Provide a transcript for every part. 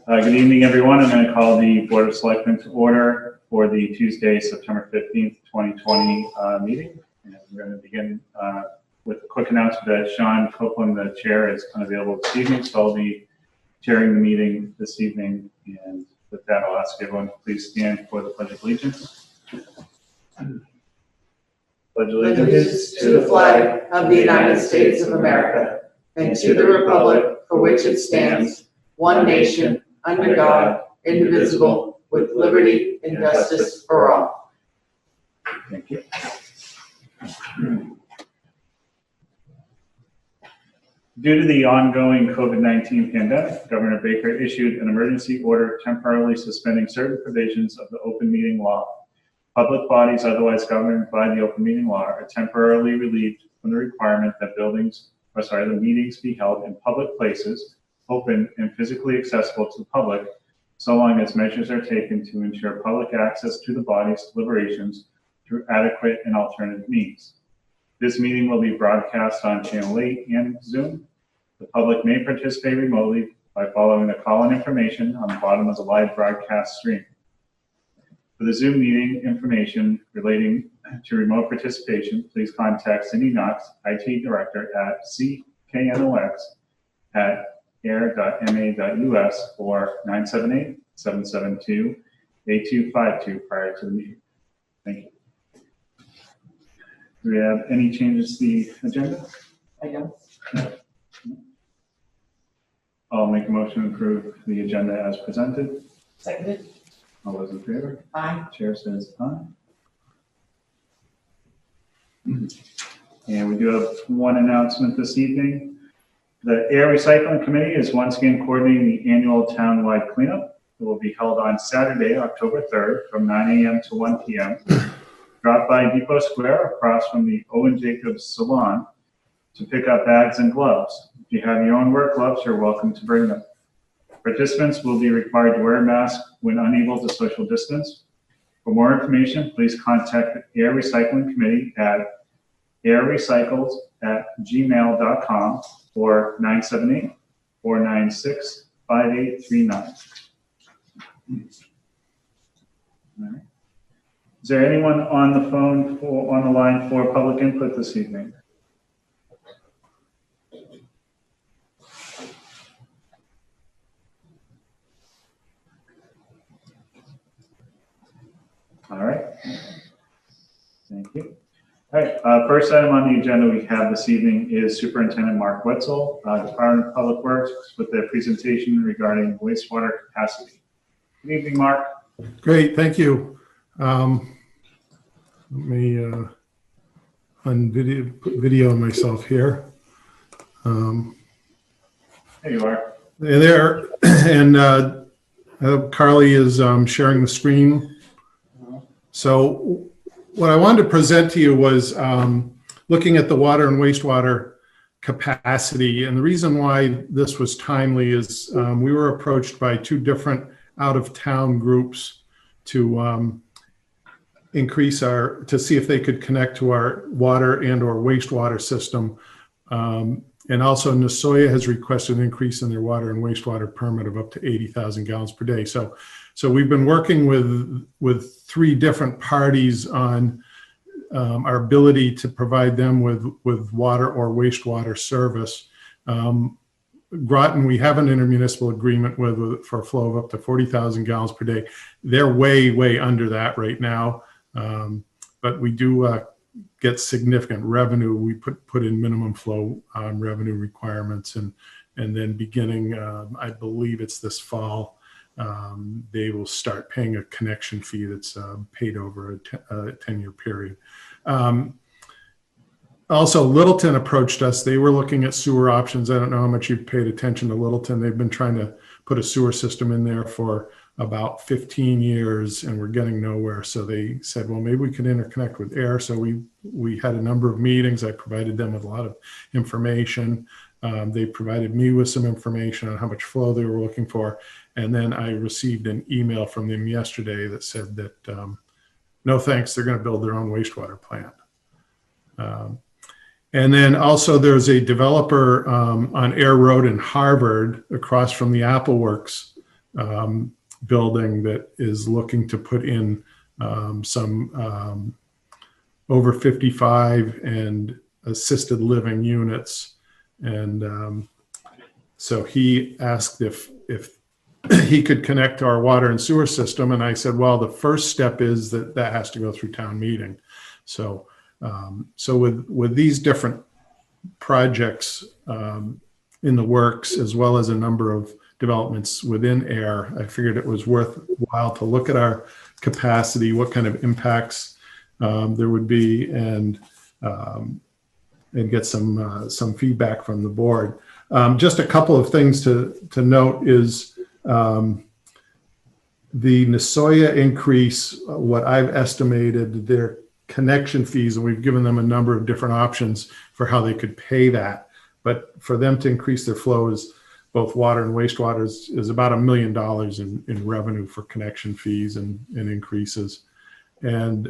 Good evening, everyone. I'm going to call the Board of Selectmen to order for the Tuesday, September 15th, 2020 meeting. And we're going to begin with a quick announcement that Sean Copeland, the chair, is unavailable this evening, so I'll be chairing the meeting this evening. And with that, I'll ask everyone to please stand for the Pledge of Allegiance. Pledge allegiance to the flag of the United States of America and to the republic for which it stands, one nation, under God, indivisible, with liberty and justice for all. Thank you. Due to the ongoing COVID-19 pandemic, Governor Baker issued an emergency order temporarily suspending certain provisions of the open meeting law. Public bodies otherwise governed by the open meeting law are temporarily relieved from the requirement that the meetings be held in public places, open and physically accessible to the public, so long as measures are taken to ensure public access to the body's deliberations through adequate and alternative means. This meeting will be broadcast on Channel 8 and Zoom. The public may participate remotely by following the call-in information on the bottom of the live broadcast screen. For the Zoom meeting information relating to remote participation, please contact Cindy Knox, IT Director at cknox@ayer.ma.us or 978-772-8252 prior to the meeting. Thank you. Do we have any changes to the agenda? I don't. I'll make a motion to approve the agenda as presented. Seconded. All those in favor? Aye. Chair says aye. And we do have one announcement this evening. The Ayer Recycling Committee is once again coordinating the annual town-wide cleanup. It will be held on Saturday, October 3rd from 9 a.m. to 1 p.m. Drop by Depot Square across from the Owen Jacobs Salon to pick up bags and gloves. If you have your own work gloves, you're welcome to bring them. Participants will be required to wear a mask when unable to social distance. For more information, please contact the Ayer Recycling Committee at ayerrecycles@gmail.com or 978-496-5839. All right. Is there anyone on the phone or on the line for public input this evening? All right. Thank you. All right. First item on the agenda we have this evening is Superintendent Mark Wetzel, Department of Public Works, with their presentation regarding wastewater capacity. Good evening, Mark. Great. Thank you. Let me put video myself here. There you are. There, and Carly is sharing the screen. So what I wanted to present to you was looking at the water and wastewater capacity. And the reason why this was timely is we were approached by two different out-of-town groups to to see if they could connect to our water and or wastewater system. And also Nasoya has requested an increase in their water and wastewater permit of up to 80,000 gallons per day. So we've been working with three different parties on our ability to provide them with water or wastewater service. Groton, we have an intermunicipal agreement with for a flow of up to 40,000 gallons per day. They're way under that right now, but we do get significant revenue. We put in minimum flow revenue requirements, and then beginning, I believe it's this fall, they will start paying a connection fee that's paid over a 10-year period. Also, Littleton approached us. They were looking at sewer options. I don't know how much you've paid attention to Littleton. They've been trying to put a sewer system in there for about 15 years, and we're getting nowhere. So they said, well, maybe we could interconnect with Ayer. So we had a number of meetings. I provided them with a lot of information. They provided me with some information on how much flow they were looking for. And then I received an email from them yesterday that said that, no thanks, they're going to build their own wastewater plant. And then also there's a developer on Ayer Road in Harvard across from the Apple Works building that is looking to put in some over 55 and assisted living units. And so he asked if he could connect to our water and sewer system. And I said, well, the first step is that has to go through town meeting. So with these different projects in the works, as well as a number of developments within Ayer, I figured it was worthwhile to look at our capacity, what kind of impacts there would be, and get some feedback from the board. Just a couple of things to note is the Nasoya increase, what I've estimated their connection fees, and we've given them a number of different options for how they could pay that. But for them to increase their flows, both water and wastewater, is about $1 million in revenue for connection fees and increases. And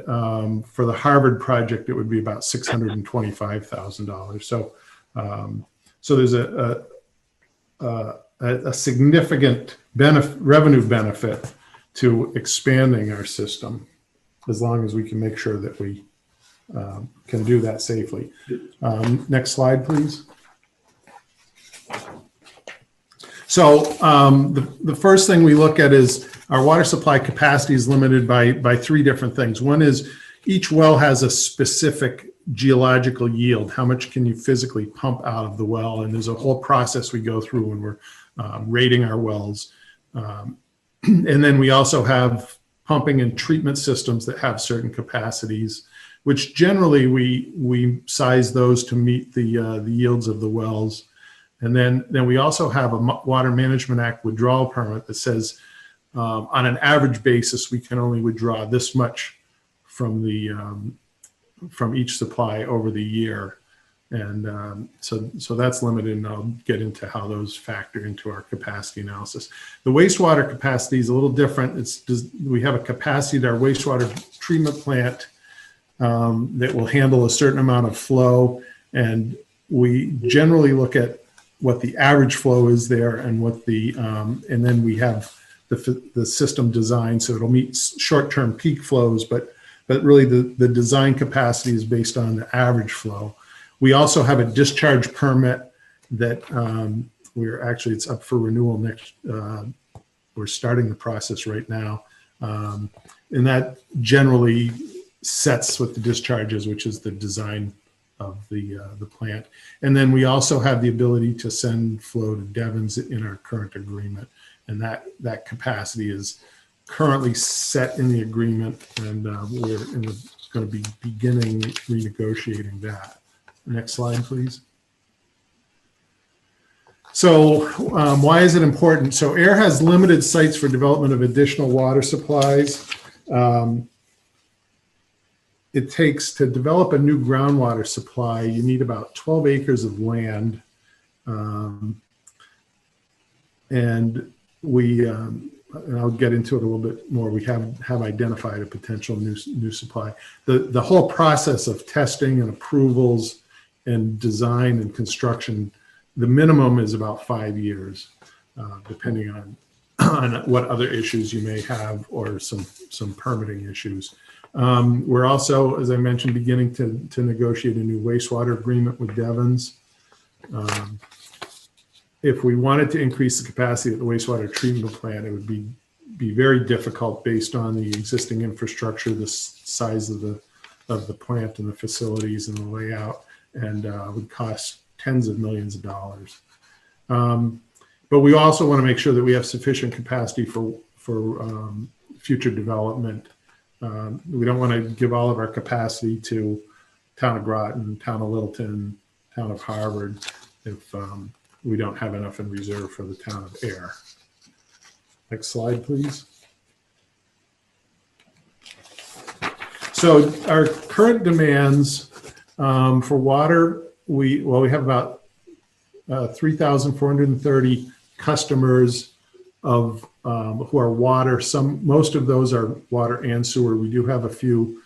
for the Harvard project, it would be about $625,000. So there's a significant revenue benefit to expanding our system, as long as we can make sure that we can do that safely. Next slide, please. So the first thing we look at is our water supply capacity is limited by three different things. One is each well has a specific geological yield. How much can you physically pump out of the well? And there's a whole process we go through when we're rating our wells. And then we also have pumping and treatment systems that have certain capacities, which generally we size those to meet the yields of the wells. And then we also have a Water Management Act withdrawal permit that says on an average basis, we can only withdraw this much from each supply over the year. And so that's limited, and I'll get into how those factor into our capacity analysis. The wastewater capacity is a little different. We have a capacity at our wastewater treatment plant that will handle a certain amount of flow, and we generally look at what the average flow is there, and what and then we have the system designed so it'll meet short-term peak flows, but really the design capacity is based on the average flow. We also have a discharge permit that it's up for renewal next. We're starting the process right now, and that generally sets what the discharge is, which is the design of the plant. And then we also have the ability to send flow to Devons in our current agreement, and that capacity is currently set in the agreement, and we're going to be beginning renegotiating that. Next slide, please. So why is it important? So Ayer has limited sites for development of additional water supplies. It takes, to develop a new groundwater supply, you need about 12 acres of land. And I'll get into it a little bit more. We have identified a potential new supply. The whole process of testing and approvals and design and construction, the minimum is about 5 years, depending on what other issues you may have, or some permitting issues. We're also, as I mentioned, beginning to negotiate a new wastewater agreement with Devons. If we wanted to increase the capacity of the wastewater treatment plant, it would be very difficult based on the existing infrastructure, the size of the plant and the facilities and the layout, and would cost tens of millions of dollars. But we also want to make sure that we have sufficient capacity for future development. We don't want to give all of our capacity to town of Groton, town of Littleton, town of Harvard, if we don't have enough in reserve for the town of Ayer. Next slide, please. So our current demands for water, we have about 3,430 customers of who are water. Most of those are water and sewer. We do have a few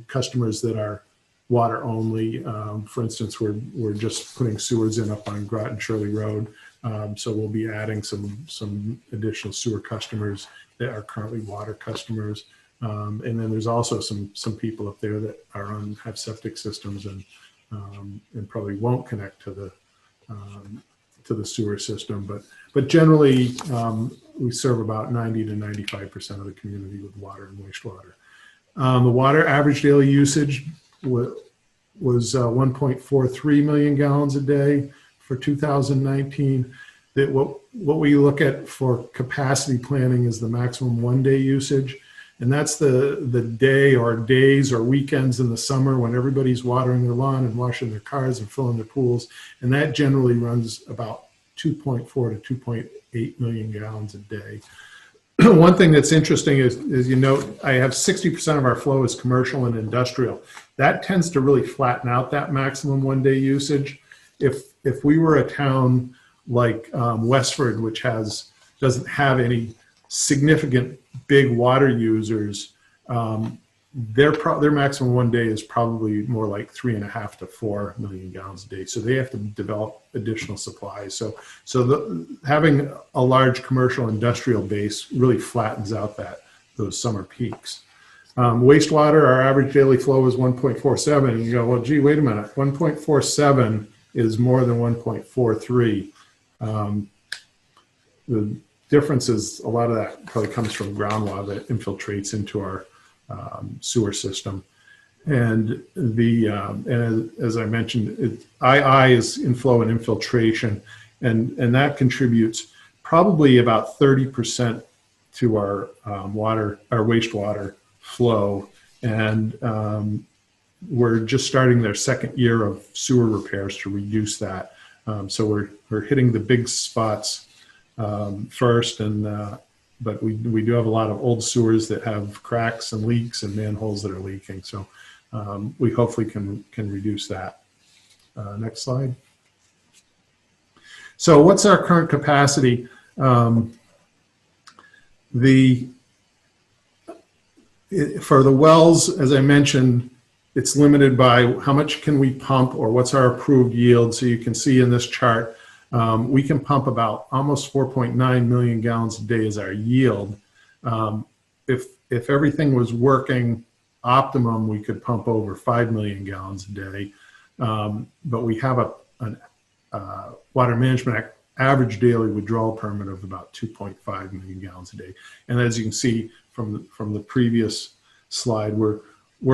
customers that are water only. For instance, we're just putting sewers in up on Groton Shirley Road. So we'll be adding some additional sewer customers that are currently water customers. And then there's also some people up there that have septic systems and probably won't connect to the sewer system. But generally, we serve about 90 to 95% of the community with water and wastewater. The water average daily usage was 1.43 million gallons a day for 2019. That what we look at for capacity planning is the maximum one-day usage. And that's the day or days or weekends in the summer when everybody's watering their lawn and washing their cars and filling their pools. And that generally runs about 2.4 to 2.8 million gallons a day. One thing that's interesting is you note, I have 60% of our flow is commercial and industrial. That tends to really flatten out that maximum one-day usage. If we were a town like Westford, which doesn't have any significant big water users, their maximum one day is probably more like 3.5 to 4 million gallons a day. So they have to develop additional supplies. So having a large commercial industrial base really flattens out those summer peaks. Wastewater, our average daily flow is 1.47. And you go, well, gee, wait a minute, 1.47 is more than 1.43. The difference is a lot of that probably comes from groundwater that infiltrates into our sewer system. And as I mentioned, II is inflow and infiltration, and that contributes probably about 30% to our wastewater flow. And we're just starting their second year of sewer repairs to reduce that. So we're hitting the big spots first, but we do have a lot of old sewers that have cracks and leaks and manholes that are leaking. So we hopefully can reduce that. Next slide. So what's our current capacity? For the wells, as I mentioned, it's limited by how much can we pump or what's our approved yield. So you can see in this chart, we can pump about almost 4.9 million gallons a day as our yield. If everything was working optimum, we could pump over 5 million gallons a day. But we have a water management average daily withdrawal permit of about 2.5 million gallons a day. And as you can see from the previous slide, we're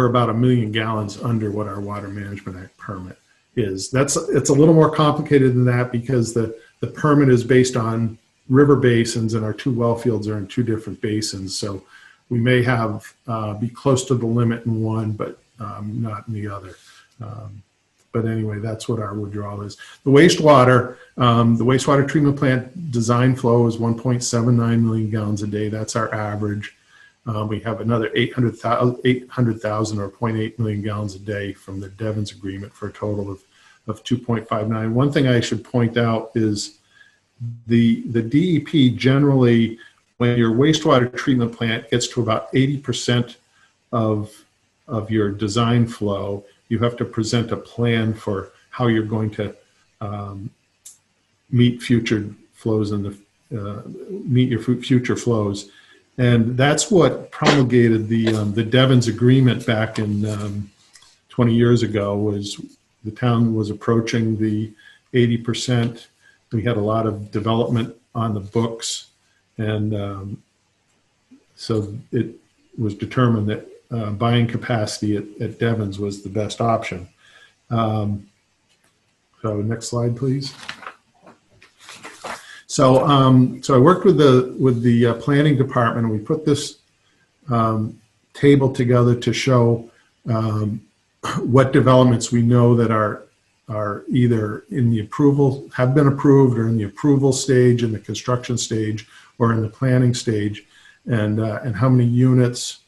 about 1 million gallons under what our Water Management Act permit is. It's a little more complicated than that because the permit is based on river basins, and our two well fields are in two different basins. So we may be close to the limit in one, but not in the other. But anyway, that's what our withdrawal is. The wastewater treatment plant design flow is 1.79 million gallons a day. That's our average. We have another 800,000 or 0.8 million gallons a day from the Devon's agreement for a total of 2.59. One thing I should point out is the DEP generally, when your wastewater treatment plant gets to about 80% of your design flow, you have to present a plan for how you're going to meet future flows and meet your future flows. And that's what promulgated the Devon's agreement back in 20 years ago. Was the town was approaching the 80%. We had a lot of development on the books, and so it was determined that buying capacity at Devon's was the best option. So next slide, please. So I worked with the planning department, and we put this table together to show what developments we know that are either in the approval, have been approved, or in the approval stage, in the construction stage, or in the planning stage, and how many units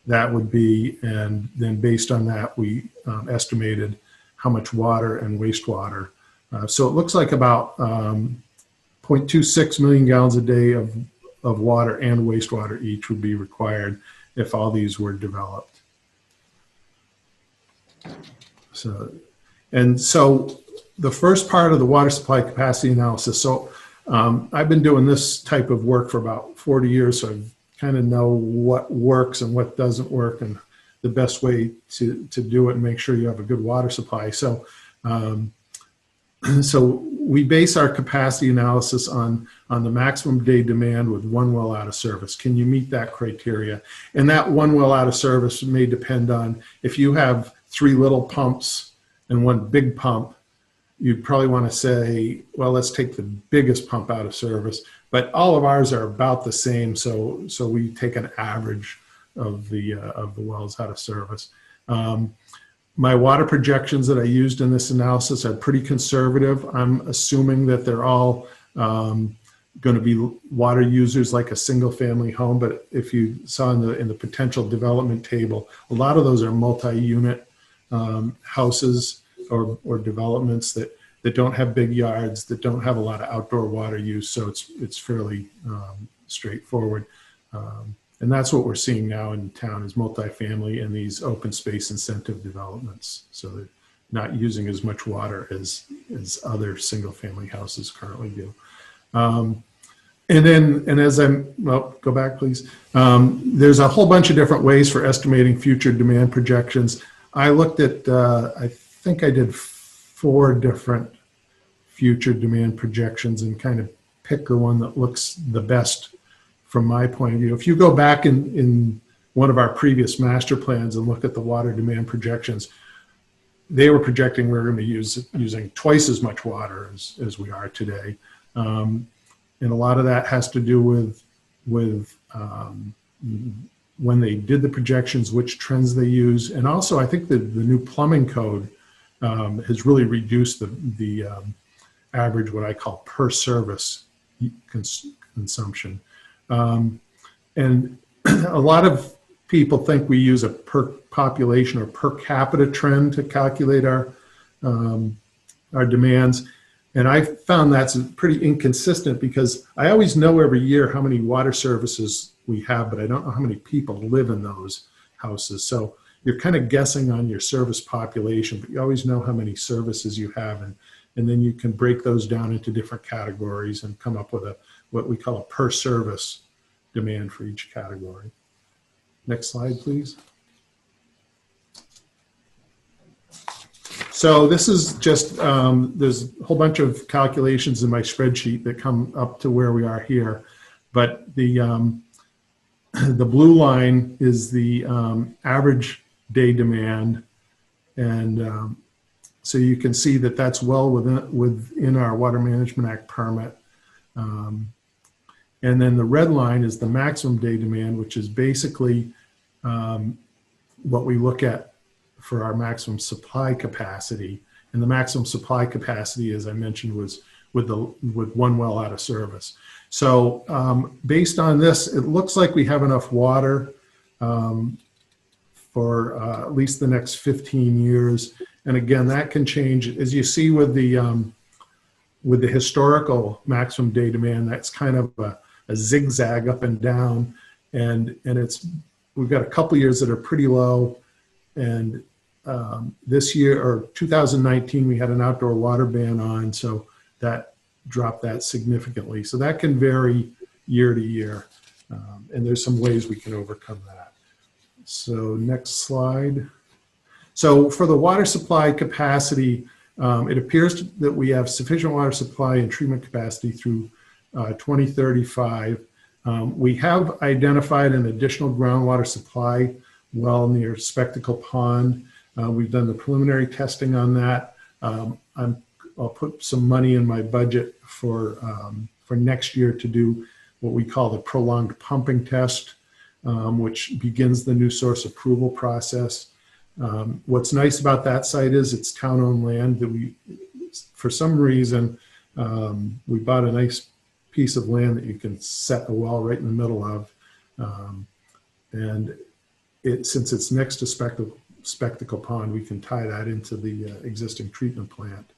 that would be. And then based on that, we estimated how much water and wastewater. So it looks like about 0.26 million gallons a day of water and wastewater each would be required if all these were developed. So the first part of the water supply capacity analysis. So I've been doing this type of work for about 40 years, so I kind of know what works and what doesn't work and the best way to do it and make sure you have a good water supply. So, so we base our capacity analysis on the maximum day demand with one well out of service. Can you meet that criteria? And that one well out of service may depend on if you have 3 little pumps and 1 big pump, you'd probably want to say, well, let's take the biggest pump out of service. But all of ours are about the same, so we take an average of the wells out of service. My water projections that I used in this analysis are pretty conservative. I'm assuming that they're all going to be water users like a single family home, but if you saw in the potential development table, a lot of those are multi-unit houses or developments that don't have big yards, that don't have a lot of outdoor water use, so it's fairly straightforward. And that's what we're seeing now in town is multifamily and these open space incentive developments. So they're not using as much water as other single family houses currently do. And as well, go back please. There's a whole bunch of different ways for estimating future demand projections. I looked at, I think I did 4 different future demand projections and kind of pick the one that looks the best from my point of view. If you go back in one of our previous master plans and look at the water demand projections, they were projecting we're going to be using twice as much water as we are today. And a lot of that has to do with when they did the projections, which trends they use. And also I think the new plumbing code has really reduced the average, what I call per service consumption. And a lot of people think we use a per population or per capita trend to calculate our demands. And I found that's pretty inconsistent because I always know every year how many water services we have, but I don't know how many people live in those houses. So you're kind of guessing on your service population, but you always know how many services you have. And then you can break those down into different categories and come up with what we call a per service demand for each category. Next slide, please. So this is just, there's a whole bunch of calculations in my spreadsheet that come up to where we are here. But the blue line is the average day demand. And so you can see that that's well within our Water Management Act permit. And then the red line is the maximum day demand, which is basically what we look at for our maximum supply capacity. And the maximum supply capacity, as I mentioned, was with 1 well out of service. So based on this, it looks like we have enough water for at least the next 15 years. And again, that can change. As you see with the historical maximum day demand, that's kind of a zigzag up and down. And we've got a couple years that are pretty low. And this year, or 2019, we had an outdoor water ban on, so that dropped that significantly. So that can vary year to year. And there's some ways we can overcome that. So next slide. So for the water supply capacity, it appears that we have sufficient water supply and treatment capacity through 2035. We have identified an additional groundwater supply well near Spectacle Pond. We've done the preliminary testing on that. I'll put some money in my budget for next year to do what we call the prolonged pumping test, which begins the new source approval process. What's nice about that site is it's town-owned land that we, for some reason, we bought a nice piece of land that you can set a well right in the middle of. And since it's next to Spectacle Pond, we can tie that into the existing treatment plant.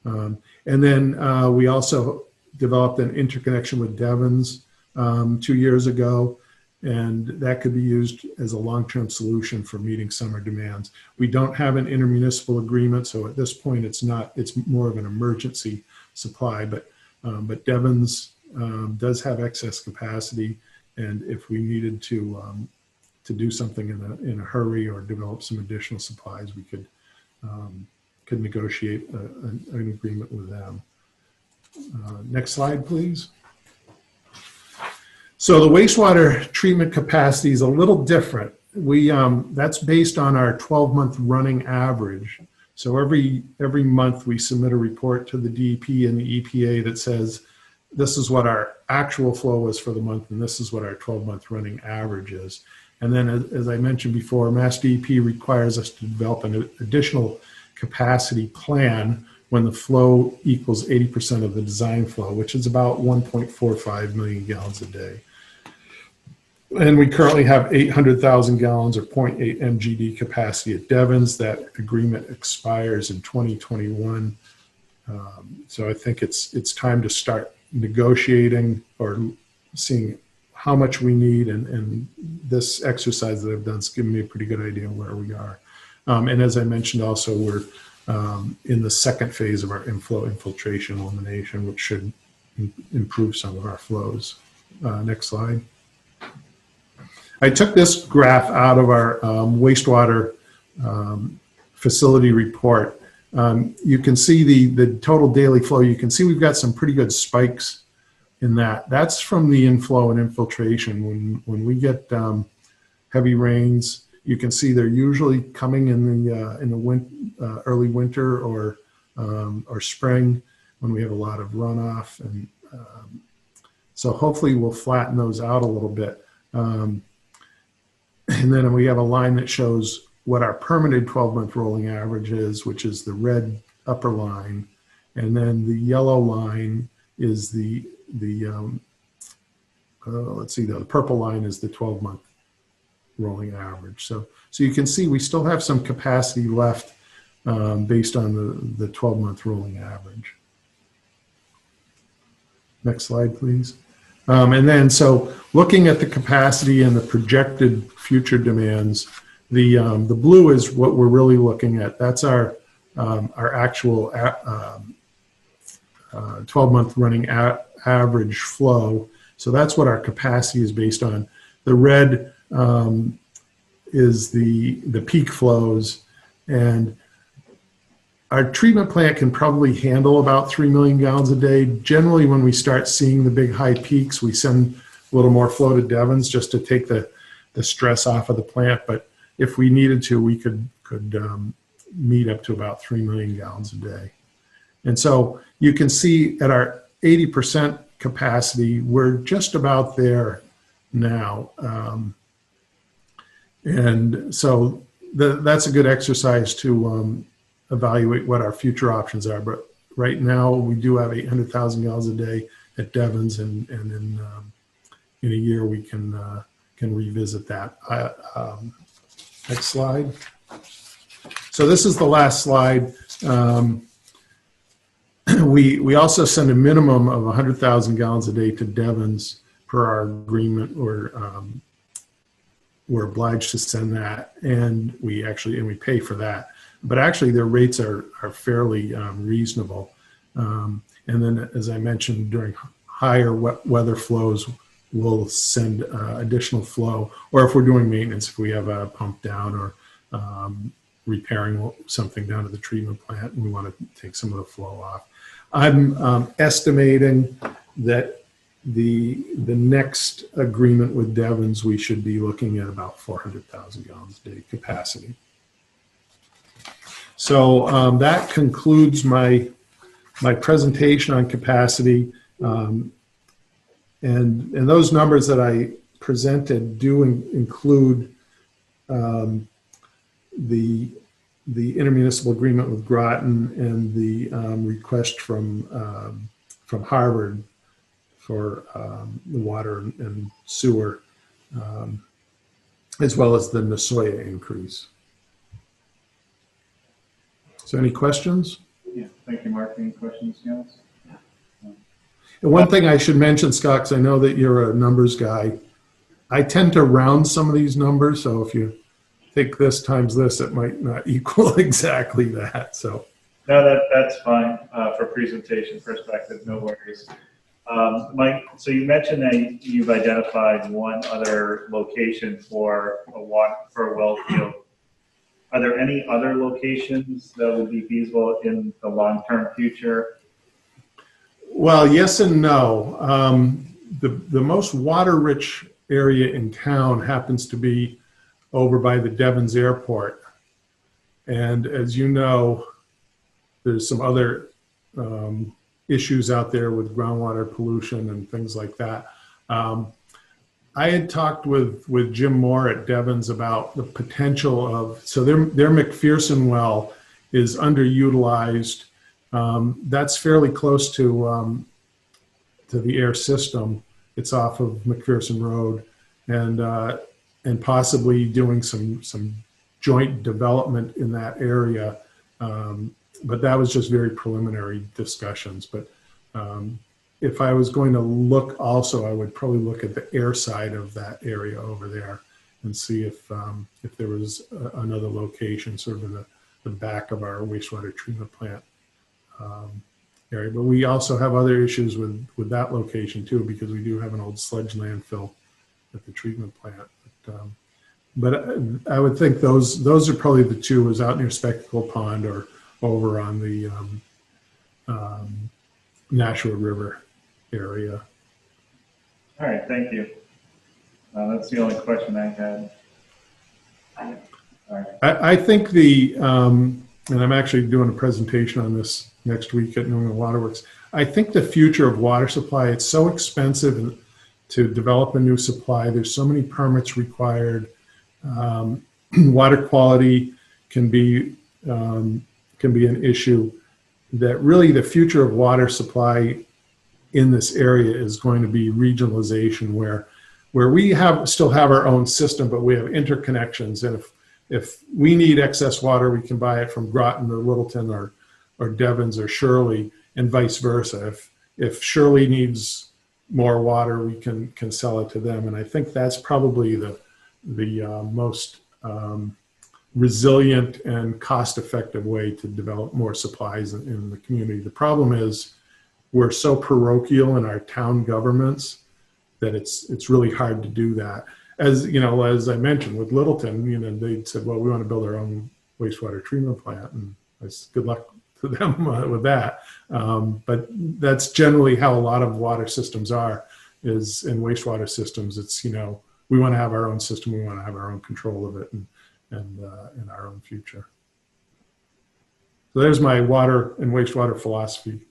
And then we also developed an interconnection with Devon's 2 years ago, and that could be used as a long-term solution for meeting summer demands. We don't have an intermunicipal agreement, so at this point it's more of an emergency supply, but But Devon's does have excess capacity, and if we needed to do something in a hurry or develop some additional supplies, we could negotiate an agreement with them. Next slide, please. So the wastewater treatment capacity is a little different. That's based on our 12-month running average. So every month we submit a report to the DEP and the EPA that says this is what our actual flow was for the month, and this is what our 12-month running average is. And then, as I mentioned before, Mass DEP requires us to develop an additional capacity plan when the flow equals 80% of the design flow, which is about 1.45 million gallons a day. And we currently have 800,000 gallons or 0.8 MGD capacity at Devon's. That agreement expires in 2021. So I think it's time to start negotiating or seeing how much we need. And this exercise that I've done has given me a pretty good idea of where we are. And as I mentioned also, we're in the second phase of our inflow infiltration elimination, which should improve some of our flows. Next slide. I took this graph out of our wastewater facility report. You can see the total daily flow. You can see we've got some pretty good spikes in that. That's from the inflow and infiltration. When we get heavy rains, you can see they're usually coming in the early winter or spring when we have a lot of runoff, and so hopefully we'll flatten those out a little bit. And then we have a line that shows what our permitted 12-month rolling average is, which is the red upper line, and then the yellow line is the purple line is the 12-month rolling average. So you can see we still have some capacity left based on the 12-month rolling average. Next slide, please. And then, so looking at the capacity and the projected future demands, the blue is what we're really looking at. That's our actual 12-month running average flow. So that's what our capacity is based on. The red is the peak flows, and our treatment plant can probably handle about 3 million gallons a day. Generally, when we start seeing the big high peaks, we send a little more flow to Devon's just to take the stress off of the plant. But if we needed to, we could meet up to about 3 million gallons a day. And so you can see at our 80% capacity, we're just about there now. And so that's a good exercise to evaluate what our future options are. But right now we do have 800,000 gallons a day at Devon's, and in a year we can revisit that. Next slide. So this is the last slide. We also send a minimum of 100,000 gallons a day to Devon's per our agreement. We're obliged to send that, and we pay for that. But actually, their rates are fairly reasonable. And then, as I mentioned, during higher weather flows, we'll send additional flow. Or if we're doing maintenance, if we have a pump down or repairing something down at the treatment plant, and we want to take some of the flow off. I'm estimating that the next agreement with Devon's, we should be looking at about 400,000 gallons a day capacity. So that concludes my presentation on capacity, and those numbers that I presented do include the intermunicipal agreement with Groton and the request from Harvard for the water and sewer, as well as the Nasoya increase. So any questions? Yeah, thank you, Mark. Any questions, Giannis? And one thing I should mention, Scott, because I know that you're a numbers guy, I tend to round some of these numbers. So if you take this times this, it might not equal exactly that. So No, that's fine for presentation perspective, no worries. Mike, so you mentioned that you've identified one other location for a well field. Are there any other locations that would be feasible in the long-term future? Well, yes and no. The most water-rich area in town happens to be over by the Devens Airport. And as you know, there's some other issues out there with groundwater pollution and things like that. I had talked with Jim Moore at Devens about the potential of, so their McPherson well is underutilized. That's fairly close to the Ayer system. It's off of McPherson Road, and possibly doing some joint development in that area. But that was just very preliminary discussions. But if I was going to look also, I would probably look at the Ayer side of that area over there and see if there was another location sort of in the back of our wastewater treatment plant area. But we also have other issues with that location too, because we do have an old sludge landfill at the treatment plant. But I would think those are probably the two, is out near Spectacle Pond or over on the Nashua River area. All right, thank you. That's the only question I had. All right. I think and I'm actually doing a presentation on this next week at New England Waterworks. I think the future of water supply, it's so expensive to develop a new supply. There's so many permits required. Water quality can be an issue, that really the future of water supply in this area is going to be regionalization, where we still have our own system, but we have interconnections. And if we need excess water, we can buy it from Groton or Littleton or Devens or Shirley, and vice versa. If Shirley needs more water, we can sell it to them. And I think that's probably the most resilient and cost-effective way to develop more supplies in the community. The problem is we're so parochial in our town governments that it's really hard to do that. As you know, as I mentioned with Littleton, they said, well, we want to build our own wastewater treatment plant, and I said, good luck to them with that. But that's generally how a lot of water systems are, is in wastewater systems. It's, we want to have our own system, we want to have our own control of it, and our own future. So there's my water and wastewater philosophy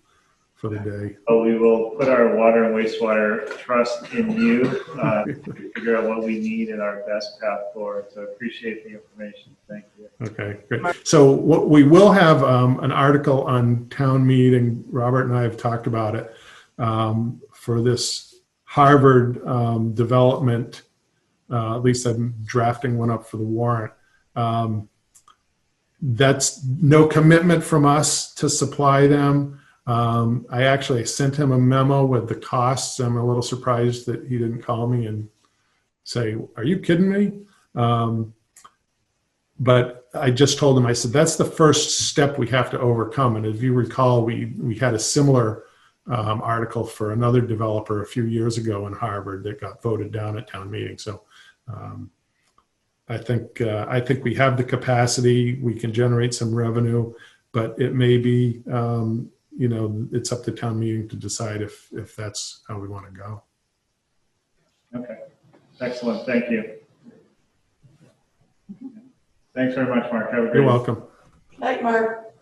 for the day. Oh, we will put our water and wastewater trust in you to figure out what we need and our best path forward. So appreciate the information. Thank you. Okay, great. So what we will have an article on town meeting. Robert and I have talked about it for this Harvard development. At least I'm drafting one up for the warrant. That's no commitment from us to supply them. I actually sent him a memo with the costs. I'm a little surprised that he didn't call me and say, are you kidding me? But I just told him, I said, that's the first step we have to overcome. And if you recall, we had a similar article for another developer a few years ago in Harvard that got voted down at town meeting. So I think we have the capacity, we can generate some revenue, but it may be, it's up to town meeting to decide if that's how we want to go. Okay, excellent. Thank you. Thanks very much, Mark. Have a great You're welcome. Night, Mark.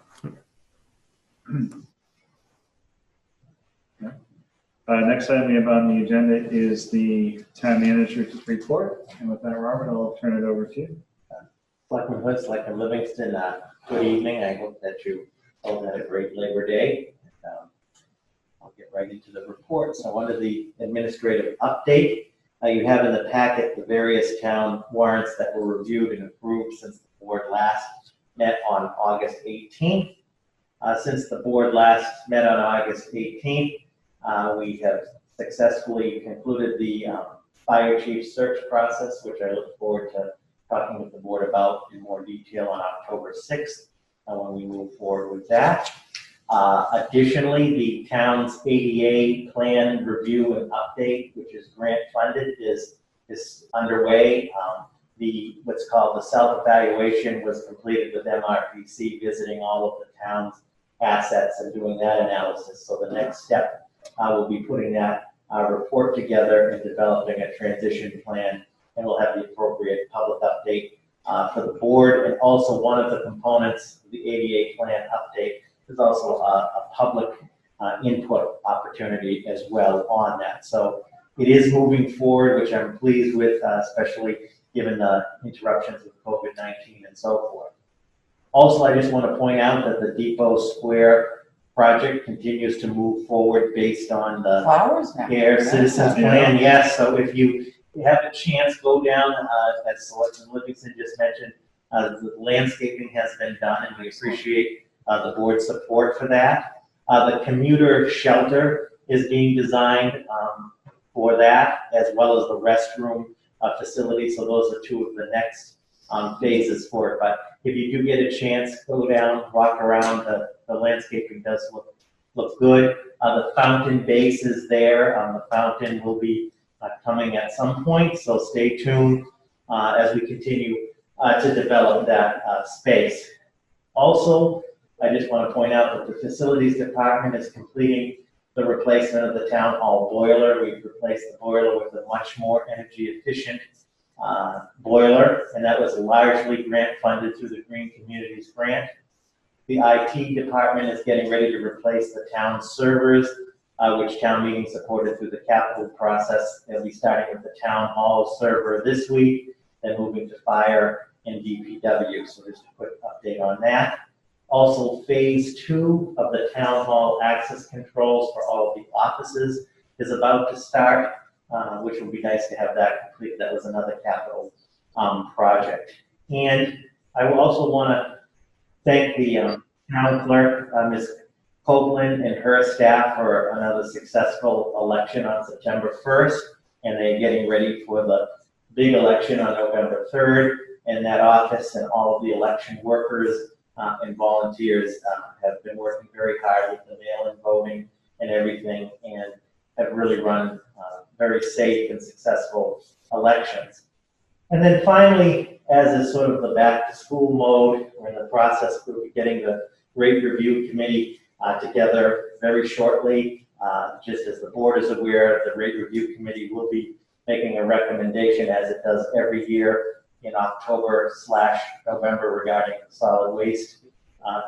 Next item we have on the agenda is the town manager's report. And with that, Robert, I'll turn it over to you. Selectman Hood, Selectman Livingston, good evening. I hope that you all had a great Labor Day. I'll get right into the report. So under the administrative update, you have in the packet the various town warrants that were reviewed and approved since the board last met on August 18th. Since the board last met on August 18th, we have successfully concluded the fire chief search process, which I look forward to talking with the board about in more detail on October 6th. when we move forward with that. Additionally, the town's ADA plan review and update, which is grant funded, is underway. What's called the self-evaluation was completed with MRPC, visiting all of the town's assets and doing that analysis. So the next step will be putting that report together and developing a transition plan, and we'll have the appropriate public update for the board. And also one of the components of the ADA plan update is also a public input opportunity as well on that. So it is moving forward, which I'm pleased with, especially given the interruptions with COVID-19 and so forth. Also, I just want to point out that the Depot Square project continues to move forward based on the Flowers now. Ayer Citizens Plan. Yes, so if you have a chance, go down, as Selectman Livingston just mentioned, the landscaping has been done, and we appreciate the board's support for that. The commuter shelter is being designed for that, as well as the restroom facility. So those are two of the next phases for it. But if you do get a chance, go down, walk around. The landscaping does look good. The fountain base is there. The fountain will be coming at some point, so stay tuned as we continue to develop that space. Also, I just want to point out that the facilities department is completing the replacement of the town hall boiler. We've replaced the boiler with a much more energy efficient boiler, and that was largely grant funded through the Green Communities Grant. The IT department is getting ready to replace the town servers, which town meeting supported through the capital process. They'll be starting with the town hall server this week, then moving to fire and DPW. So just a quick update on that. Also, phase 2 of the town hall access controls for all of the offices is about to start, which will be nice to have that complete. That was another capital project. And I will also want to thank the town clerk, Ms. Copeland, and her staff for another successful election on September 1st, and they're getting ready for the big election on November 3rd. And that office and all of the election workers and volunteers have been working very hard with the mail-in voting and everything, and have really run very safe and successful elections. And then finally, as is sort of the back-to-school mode, we're in the process of getting the rate review committee together very shortly. Just as the board is aware, the rate review committee will be making a recommendation, as it does every year, in October/November regarding the solid waste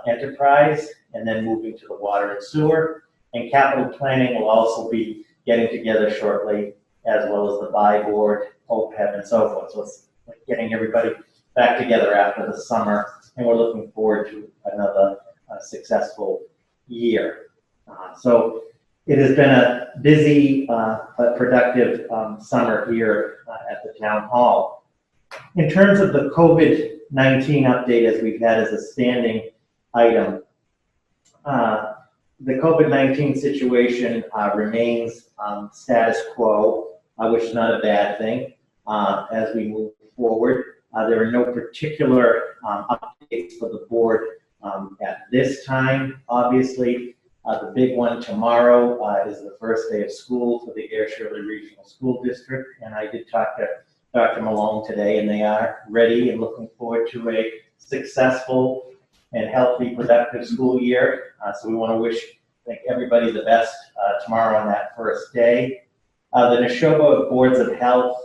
enterprise, and then moving to the water and sewer. And capital planning will also be getting together shortly, as well as the buy board, OPEB, and so forth. So it's like getting everybody back together after the summer, and we're looking forward to another successful year. So it has been a busy but productive summer here at the town hall. In terms of the COVID-19 update, as we've had as a standing item, the COVID-19 situation remains status quo, which is not a bad thing as we move forward. There are no particular updates for the board at this time. Obviously, the big one tomorrow is the first day of school for the Ayer Shirley Regional School District, and I did talk to Dr. Malone today, and they are ready and looking forward to a successful and healthy, productive school year. So we want to wish, everybody the best tomorrow on that first day. The Neshoba Boards of Health,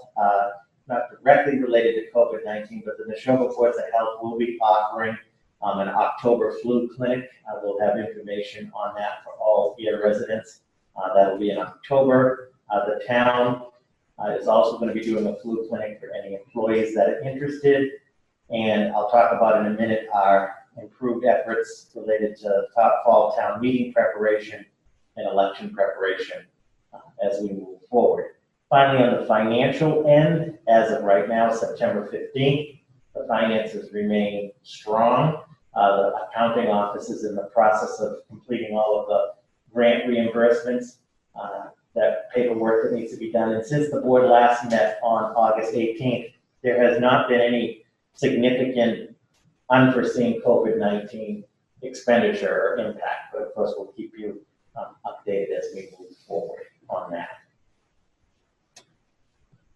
not directly related to COVID-19, but the Neshoba Boards of Health will be offering an October flu clinic. We'll have information on that for all Ayer residents. That'll be in October. The town is also going to be doing a flu clinic for any employees that are interested. And I'll talk about in a minute our improved efforts related to fall town meeting preparation and election preparation as we move forward. Finally, on the financial end, as of right now, September 15th, the finances remain strong. The accounting office is in the process of completing all of the grant reimbursements, that paperwork that needs to be done. And since the board last met on August 18th, there has not been any significant unforeseen COVID-19 expenditure or impact. But of course, we'll keep you updated as we move forward on that.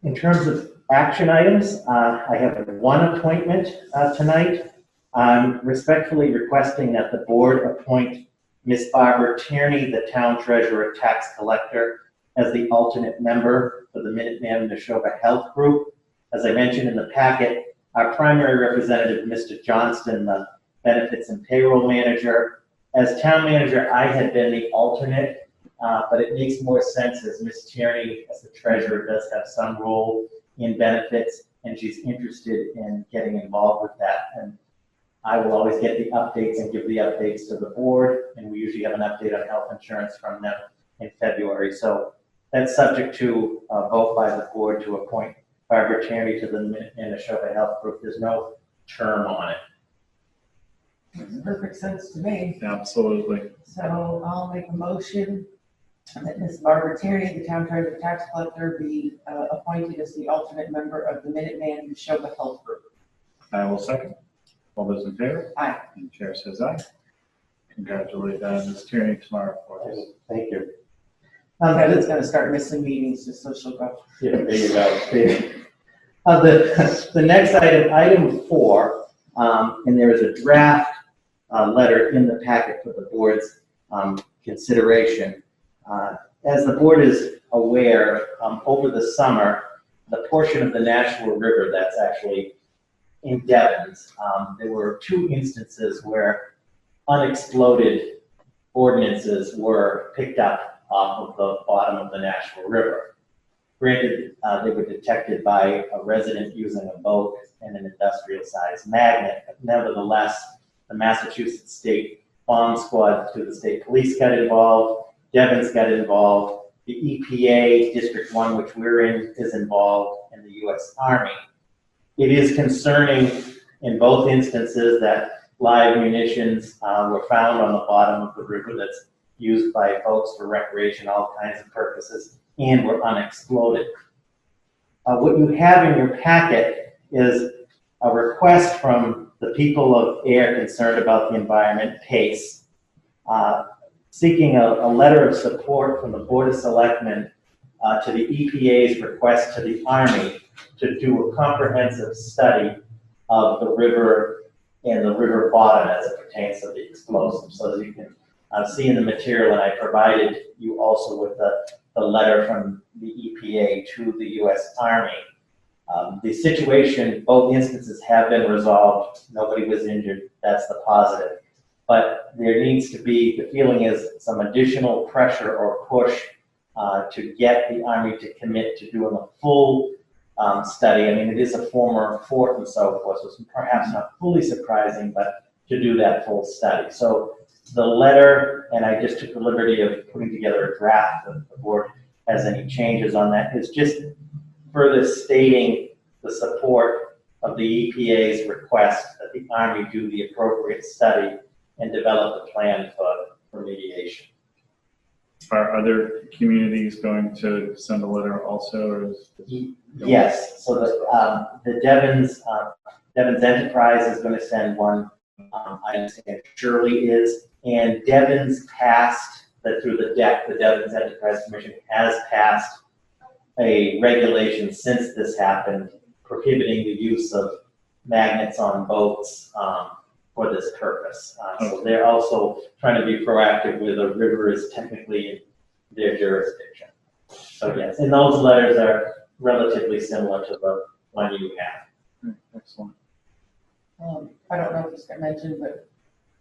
In terms of action items, I have one appointment tonight. I'm respectfully requesting that the board appoint Ms. Barbara Tierney, the town treasurer tax collector, as the alternate member for the Minuteman Neshoba Health Group. As I mentioned in the packet, our primary representative, Mr. Johnston, the benefits and payroll manager. As town manager, I had been the alternate, but it makes more sense as Ms. Tierney, as the treasurer, does have some role in benefits, and she's interested in getting involved with that. And I will always get the updates and give the updates to the board, and we usually have an update on health insurance from them in February. So that's subject to a vote by the board to appoint Barbara Tierney to the Neshoba Health Group. There's no term on it. Makes perfect sense to me. Absolutely. So I'll make a motion that Ms. Barbara Tierney, the town treasurer tax collector, be appointed as the alternate member of the Minuteman Neshoba Health Group. I will second. All those in favor? Aye. And the chair says aye. Congratulate Ms. Tierney tomorrow for us. Thank you. Kevin's gonna start missing meetings just so she'll go. Yeah, there you go. The next item, item 4, and there is a draft letter in the packet for the board's consideration. As the board is aware, over the summer, the portion of the Nashua River that's actually in Devens, there were 2 instances where unexploded ordinances were picked up off of the bottom of the Nashua River. Granted, they were detected by a resident using a boat and an industrial-sized magnet, but nevertheless, the Massachusetts State Bomb Squad through the state police got involved, Devens got involved, the EPA, District 1, which we're in, is involved, and the U.S. Army. It is concerning in both instances that live munitions were found on the bottom of the river that's used by folks for recreation, all kinds of purposes, and were unexploded. What you have in your packet is a request from the people of Ayer concerned about the environment, PACE, seeking a letter of support from the Board of Selectmen to the EPA's request to the Army to do a comprehensive study of the river and the river bottom as it pertains to the explosives. So that you can see in the material, and I provided you also with the letter from the EPA to the U.S. Army. The situation, both instances have been resolved. Nobody was injured. That's the positive. But there needs to be, the feeling is, some additional pressure or push to get the Army to commit to doing a full study. I mean, it is a former fort and so forth, so it's perhaps not fully surprising, but to do that full study. So the letter, and I just took the liberty of putting together a draft, if the board has any changes on that, is just further stating the support of the EPA's request that the Army do the appropriate study and develop a plan for remediation. Are other communities going to send a letter also, or is Yes, so the Devens Enterprise is going to send one. I understand Shirley is, and Devens passed that through the DEC, the Devens Enterprise Commission has passed a regulation since this happened prohibiting the use of magnets on boats for this purpose. So they're also trying to be proactive where the river is technically in their jurisdiction. So yes, and those letters are relatively similar to the one you have. excellent? I don't know if this got mentioned, but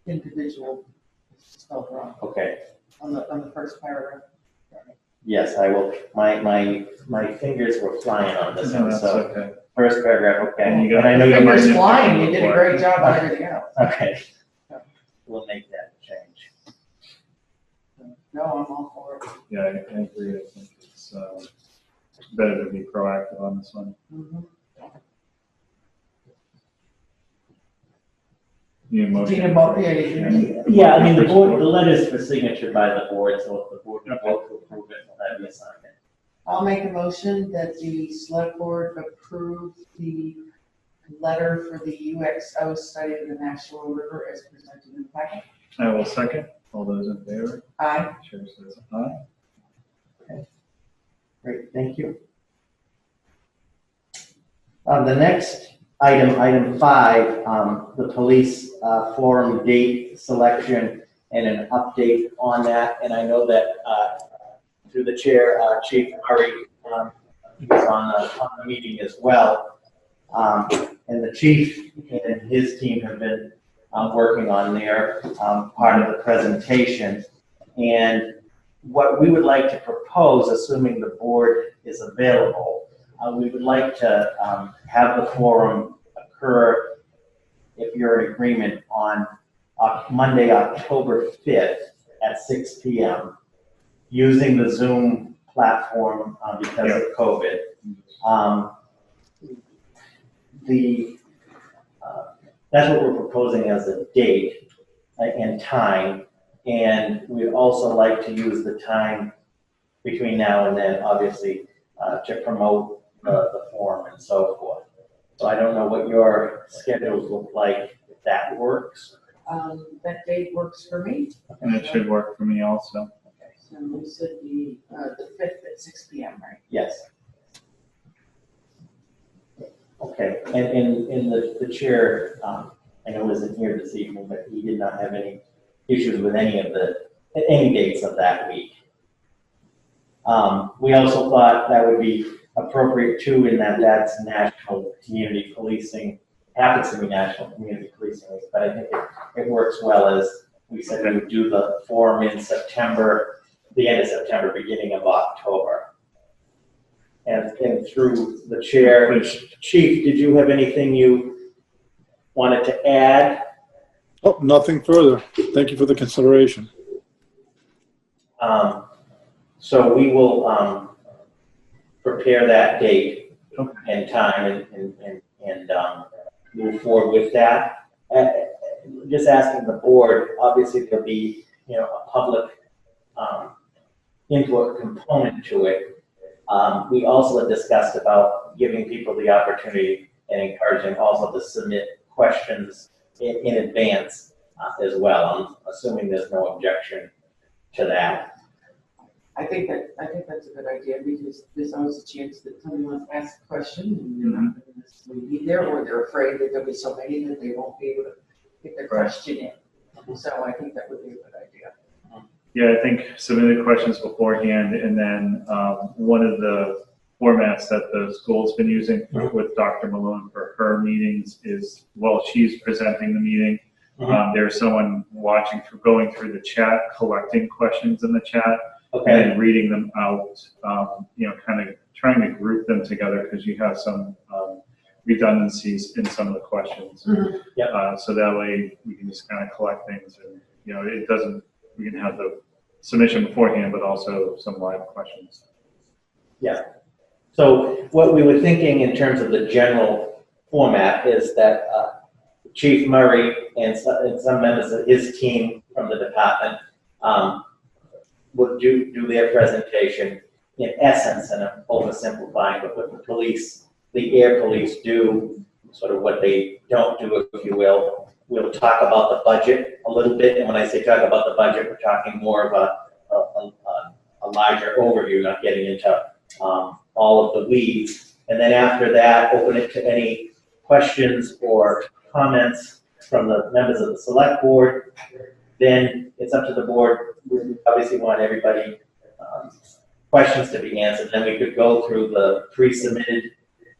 individual is spelled wrong Okay. on the first paragraph. Yes, I will. My fingers were flying on this No, one. that's So okay. first paragraph, okay. And you got- And I know you Fingers might. flying, you did a great job on everything else. Okay. We'll make that change. No, I'm all for it. Yeah, I agree. I think it's better to be proactive on this one. Mhm. Need a motion? Need a yeah. Yeah, I mean, the letter's for signature by the board, so if the board will vote to approve it, will that be a second? I'll make a motion that the select board approve the letter for the UXO study of the Nashua River as presented in the packet. I will second. All those in favor? Aye. Chair says aye. Great, thank you. The next item 5, the police forum date selection and an update on that. And I know that through the chair, Chief Murray was on the meeting as well. And the chief and his team have been working on their part of the presentation. And what we would like to propose, assuming the board is available, we would like to have the forum occur, if you're in agreement, on Monday, October 5th at 6 p.m. using the Zoom platform because of COVID. That's what we're proposing as a date and time. And we'd also like to use the time between now and then, obviously, to promote the forum and so forth. So I don't know what your schedules look like, if that works. That date works for me. And it should work for me also. Okay, so we said the 5th at 6 p.m., right? Yes. Okay, and the chair, I know isn't here this evening, but he did not have any issues with any dates of that week. We also thought that would be appropriate too, in that that's National Community Policing, happens to be National Community Policing Week, but I think it works well, as we said we would do the forum in September, the end of September, beginning of October. And through the chair, Chief, did you have anything you wanted to add? Oh, nothing further. Thank you for the consideration. So we will prepare that date and time and move forward with that. Just asking the board, obviously there'll be, a public input component to it. We also had discussed about giving people the opportunity and encouraging also to submit questions in advance as well. I'm assuming there's no objection to that. I think that's a good idea, because there's always a chance that someone wants to ask a question and they're not going to necessarily be there, or they're afraid that there'll be so many that they won't be able to get their question in. So I think that would be a good idea. Yeah, I think submit the questions beforehand, and then one of the formats that the school's been using with Dr. Malone for her meetings is, while she's presenting the meeting, there's someone watching going through the chat, collecting questions in the chat, and reading them out, kind of trying to group them together, because you have some redundancies in some of the questions. So that way we can just kind of collect things, and it doesn't, we can have the submission beforehand, but also some live questions. Yeah. So what we were thinking in terms of the general format is that Chief Murray and some members of his team from the department would do their presentation in essence, and I'm oversimplifying, but what the air police do, sort of what they don't do, if you will. We'll talk about the budget a little bit, and when I say talk about the budget, we're talking more of a larger overview, not getting into all of the weeds. And then after that, open it to any questions or comments from the members of the select board. Then it's up to the board. We obviously want everybody questions to be answered. Then we could go through the pre-submitted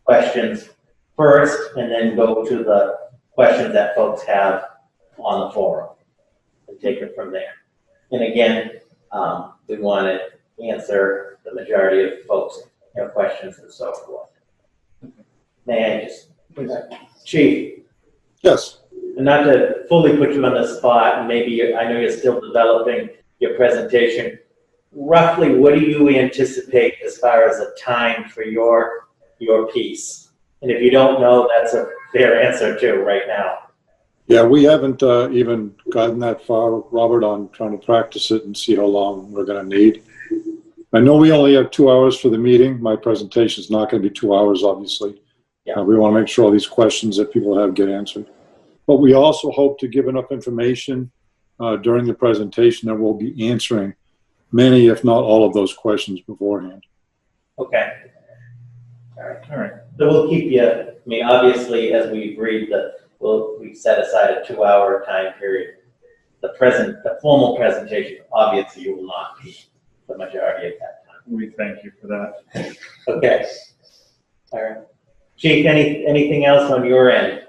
questions first, and then go to the questions that folks have on the forum and take it from there. And again, we want to answer the majority of folks' questions and so forth. May I just, Chief, Yes. not to fully put you on the spot, and maybe I know you're still developing your presentation. Roughly, what do you anticipate as far as a time for your piece? And if you don't know, that's a fair answer too right now. Yeah, we haven't even gotten that far, Robert, on trying to practice it and see how long we're going to need. I know we only have 2 hours for the meeting. My presentation is not going to be 2 hours, obviously. Yeah. We want to make sure all these questions that people have get answered. But we also hope to give enough information during the presentation that we'll be answering many, if not all of those questions beforehand. Okay. All right. So we'll keep you, I mean, obviously, as we agreed that we set aside a 2-hour time period. The formal presentation, obviously, you will not be the majority of that time. We thank you for that. Okay. All right. Chief, anything else on your end?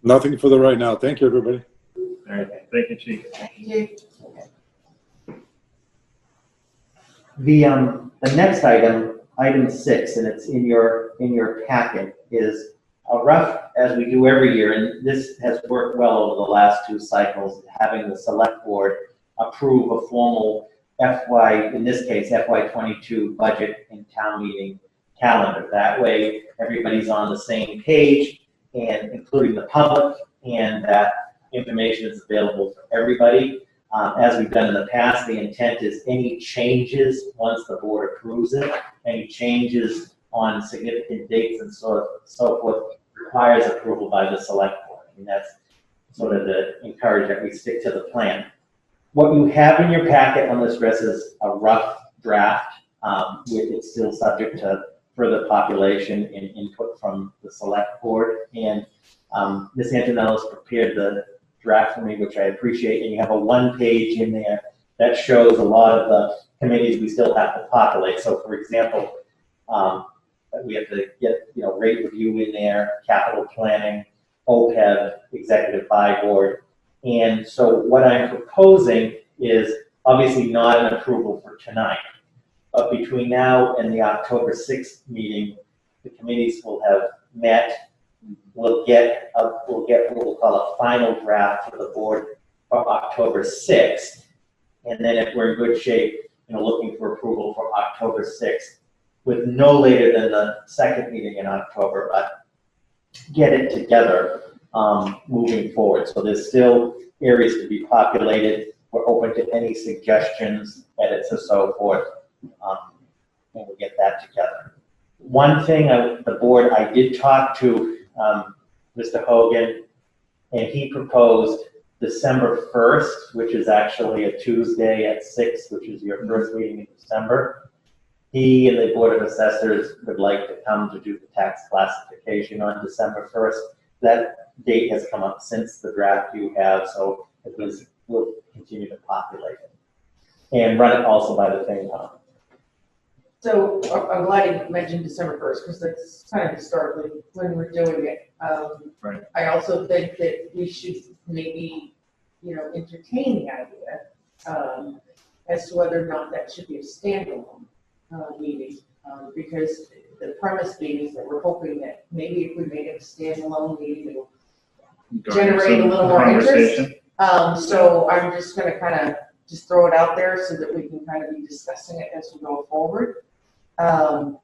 Nothing for the right now. Thank you, everybody. All right. Thank you, Chief. The next item, item 6, and it's in your packet, is a rough, as we do every year, and this has worked well over the last 2 cycles, having the select board approve a formal in this case, FY22 budget and town meeting calendar. That way, everybody's on the same page, and including the public, and that information is available for everybody. As we've done in the past, the intent is any changes, once the board approves it, any changes on significant dates and so forth requires approval by the select board. I mean, that's sort of to encourage that we stick to the plan. What you have in your packet on this list is a rough draft, with it's still subject to further population and input from the select board. And Ms. Antonello's prepared the draft for me, which I appreciate, and you have a 1-page in there that shows a lot of the committees we still have to populate. So for example, we have to get, rate review in there, capital planning, OPEB, executive buy board. And so what I'm proposing is obviously not an approval for tonight, but between now and the October 6th meeting, the committees will have met. We'll get what we'll call a final draft for the board for October 6th. And then if we're in good shape, looking for approval for October 6th, with no later than the 2nd meeting in October, but get it together moving forward. So there's still areas to be populated. We're open to any suggestions, edits, or so forth, and we'll get that together. One thing, the board, I did talk to Mr. Hogan, and he proposed December 1st, which is actually a Tuesday at 6, which is your first meeting in December. He and the Board of Assessors would like to come to do the tax classification on December 1st. That date has come up since the draft you have, so we'll continue to populate it. And run it also by the thing. So I'm glad you mentioned December 1st, because that's kind of historically when we're doing it. Right. I also think that we should maybe, entertain the idea as to whether or not that should be a standalone meeting, because the premise being is that we're hoping that maybe if we make it a standalone meeting, it'll generate a little more interest. So I'm just going to kind of just throw it out there so that we can kind of be discussing it as we go forward. And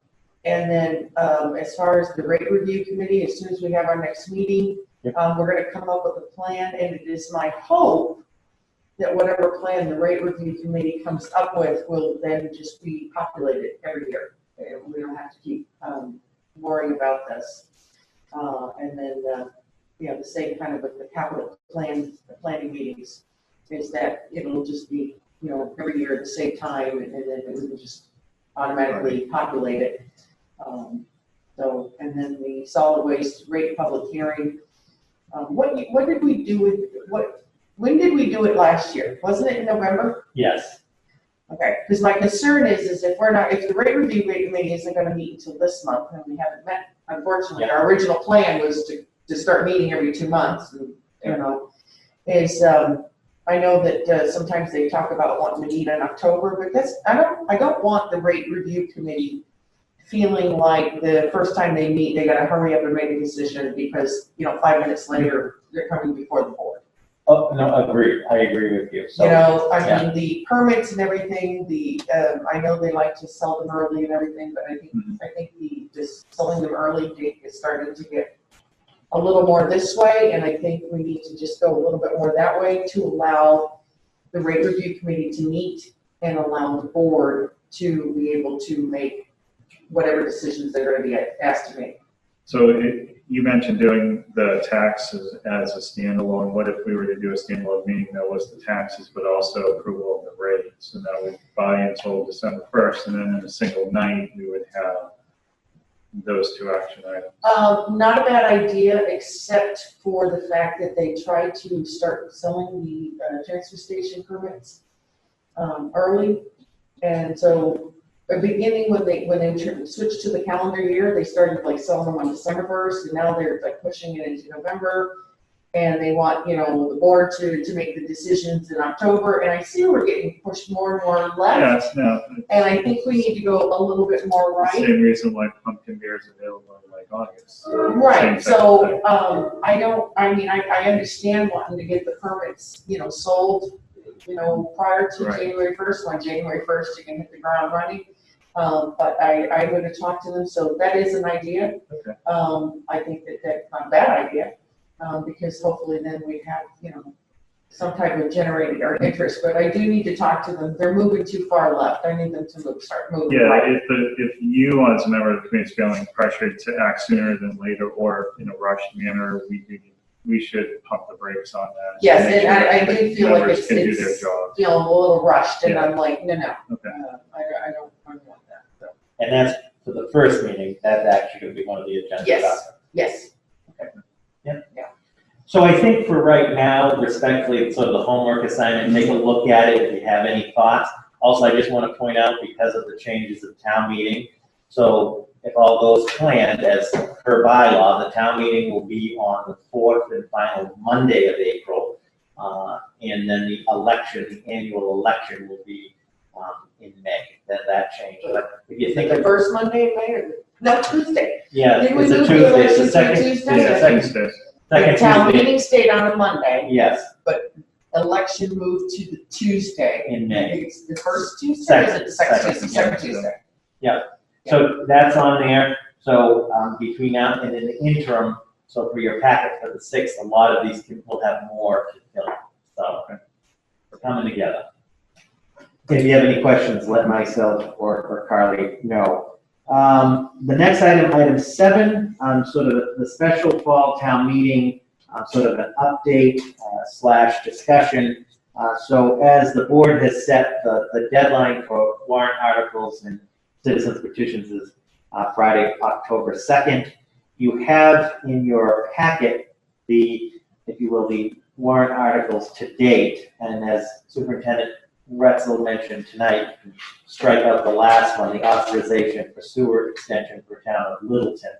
then as far as the rate review committee, as soon as we have our next meeting, we're going to come up with a plan, and it is my hope that whatever plan the rate review committee comes up with will then just be populated every year. And we don't have to keep worrying about this. And then, the same kind of with the capital plan, the planning meetings, is that it'll just be, every year at the same time, and then we can just automatically populate it. So, and then the solid waste rate public hearing. What did we do with, when did we do it last year? Wasn't it in November? Yes. Okay, because my concern is if the rate review committee isn't gonna meet until this month, and we haven't met, unfortunately, our original plan was to start meeting every 2 months, and, I know that sometimes they talk about wanting to meet in October, but I don't want the rate review committee feeling like the first time they meet, they gotta hurry up and make a decision because, 5 minutes later, they're coming before the board. Oh, no, agreed. I agree with you. So, mean, the permits and everything, I know they like to sell them early and everything, but I think the selling them early is starting to get a little more this way, and I think we need to just go a little bit more that way to allow the rate review committee to meet and allow the board to be able to make whatever decisions they're going to be asked to make. You mentioned doing the taxes as a standalone. What if we were to do a standalone meeting that was the taxes, but also approval of the rate? So that would buy until December 1st, and then in a single night, we would have those two action items. Not a bad idea, except for the fact that they tried to start selling the transfer station permits early. And so at the beginning, when they switched to the calendar year, they started like selling them on December 1st, and now they're like pushing it into November. And they want, you know, the board to make the decisions in October. And I see we're getting pushed more and more left. Yeah, no. And I think we need to go a little bit more right. Same reason why pumpkin beer is available in like August. Right, Same type of so, thing. I understand wanting to get the permits, you know, sold, you know, prior to Right. January 1st, when January 1st you can hit the ground running. But I'm gonna talk to them, so that is an idea. Okay. I think that's not a bad idea, because hopefully then we have, you know, some type of generating or interest, but I do need to talk to them. They're moving too far left. I need them to start moving Yeah, right. if you as a member of the committee is feeling pressured to act sooner than later or in a rushed manner, we should pump the brakes on that. Yes, Make and I sure do feel like members can do their it's job. feeling a little rushed, and Yeah. I'm like, no, Okay. I don't want that. So. And that's for the first meeting, that's actually going to be one of the agenda Yes, items. yes. So I think for right now, respectfully, sort of the homework assignment, take a look at it if you have any thoughts. Also, I just want to point out, because of the changes of town meeting, so if all goes planned as per bylaw, the town meeting will be on the 4th and final Monday of April. And then the election, the annual election will be in May, that changed. But if you think The of, first Monday of May, or, no, Tuesday. yeah, Didn't we it's a move the Tuesday, it's election the to second, Tuesday? it's the second, Tuesday. second Town Tuesday. meeting stayed on a Monday, Yes, election moved to the Tuesday. in May. It's the first Tuesday, or is it the second Second, Tuesday? second. Second Tuesday. So that's on there. So between now and in the interim, so for your packet for the 6th, a lot of these will have more to fill. So we're coming together. If you have any questions, let myself or Carly know. The next item, item 7, sort of the special fall town meeting, sort of an update / discussion. So as the board has set the deadline for warrant articles and citizens petitions is Friday, October 2nd. You have in your packet the, if you will, the warrant articles to date. And as Superintendent Retzel mentioned tonight, you can strike out the last one, the authorization for sewer extension for town of Littleton.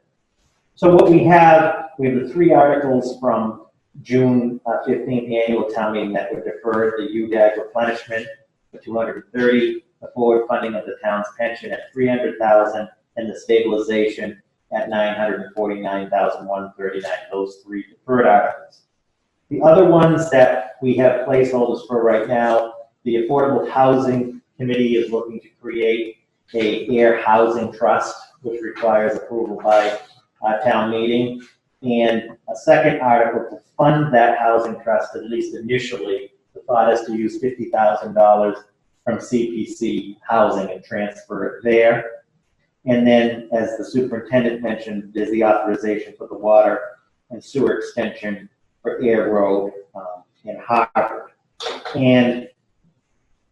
So what we have the 3 articles from June 15th, the annual town meeting that were deferred, the UDAG replenishment for 230, the forward funding of the town's pension at 300,000, and the stabilization at 949,139. Those 3 deferred articles. The other ones that we have placeholders for right now, the Affordable Housing Committee is looking to create a Ayer housing trust, which requires approval by town meeting. And a second article to fund that housing trust, at least initially, the thought is to use $50,000 from CPC housing and transfer it there. And then, as the superintendent mentioned, there's the authorization for the water and sewer extension for Ayer Road in Harvard. And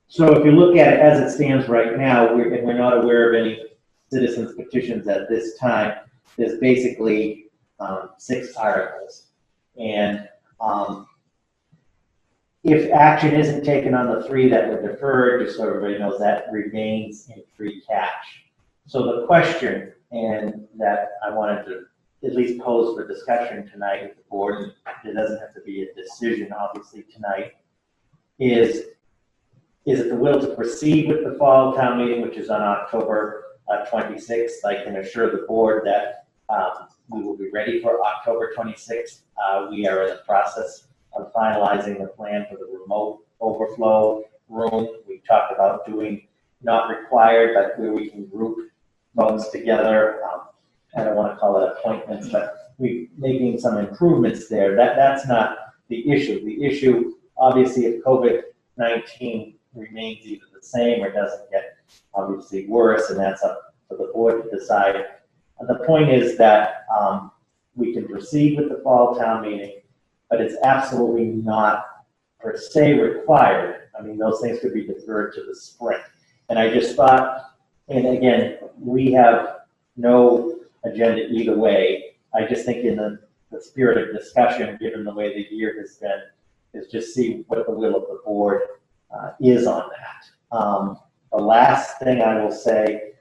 so if you look at it as it stands right now, we're not aware of any citizens petitions at this time. There's basically 6 articles. And if action isn't taken on the 3 that were deferred, just so everybody knows, that remains in free cash. So the question, and that I wanted to at least pose for discussion tonight with the board, and it doesn't have to be a decision obviously tonight, is it the will to proceed with the fall town meeting, which is on October 26th? I can assure the board that we will be ready for October 26th. We are in the process of finalizing the plan for the remote overflow room. We talked about doing, not required, but where we can group folks together. I don't want to call it appointments, but we're making some improvements there. That's not the issue. The issue, obviously, if COVID-19 remains either the same or doesn't get obviously worse, and that's up for the board to decide. The point is that we can proceed with the fall town meeting, but it's absolutely not per se required. I mean, those things could be deferred to the spring. And I just thought, and again, we have no agenda either way. I just think in the spirit of discussion, given the way the year has been, is just see what the will of the board is on that. The last thing I will say,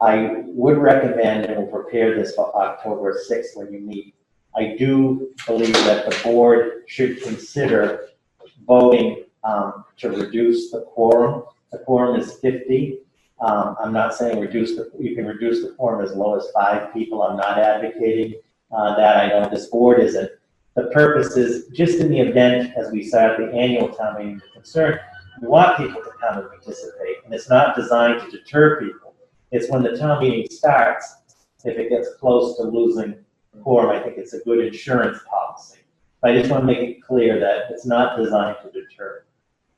I would recommend, and we'll prepare this for October 6th when you meet, I do believe that the board should consider voting to reduce the quorum. The quorum is 50. I'm not saying you can reduce the quorum as low as 5 people. I'm not advocating that. I know this board isn't. The purpose is just in the event, as we saw at the annual town meeting, concern, we want people to come and participate. And it's not designed to deter people. It's when the town meeting starts, if it gets close to losing quorum, I think it's a good insurance policy. But I just want to make it clear that it's not designed to deter.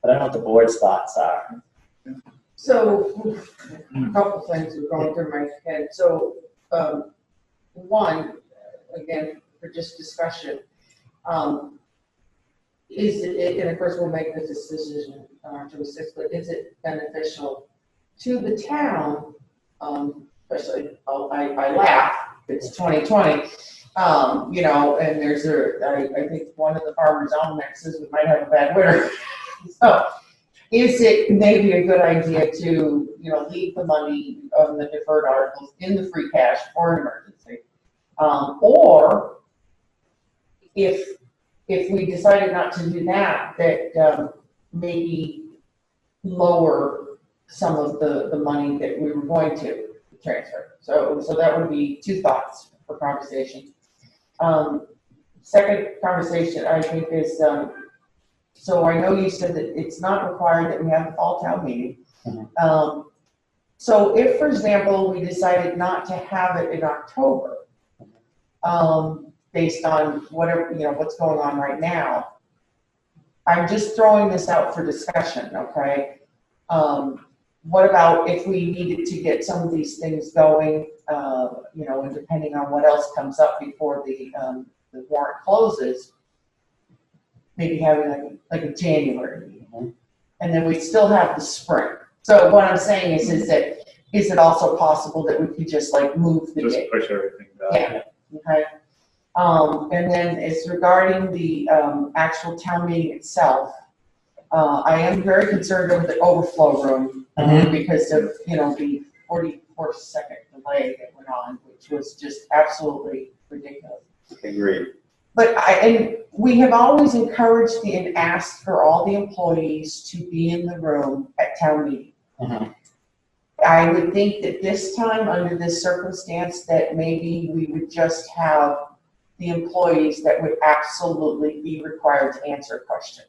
But I don't know what the board's thoughts are. So, a couple things were going through my head. So, one, again, for just discussion, is it, and of course we'll make this decision October 6th, but is it beneficial to the town, especially, I laugh, it's 2020, you know, and there's I think one of the farmers' almanacs says we might have a bad winter. So, is it maybe a good idea to, you know, leave the money on the deferred articles in the free cash for an emergency? Or if we decided not to do that, maybe lower some of the money that we were going to transfer. So that would be 2 thoughts for conversation. Second conversation, I think, is, so I know you said that it's not required that we have the fall town meeting. Mm-hmm. So if, for example, we decided not to have it in October, based on whatever, you know, what's going on right now, I'm just throwing this out for discussion, okay? What about if we needed to get some of these things going, you know, and depending on what else comes up before the warrant closes, maybe having like a January meeting. Mm-hmm. And then we still have the spring. So what I'm saying is that, is it also possible that we could just like move the date? Just push everything back. Yeah, okay. And then as regarding the actual town meeting itself, I am very concerned over the overflow room because of, you know, the 44-second delay that went on, which was just absolutely ridiculous. Agreed. But and we have always encouraged and asked for all the employees to be in the room at town meeting. Mm-hmm. I would think that this time, under this circumstance, that maybe we would just have the employees that would absolutely be required to answer a question.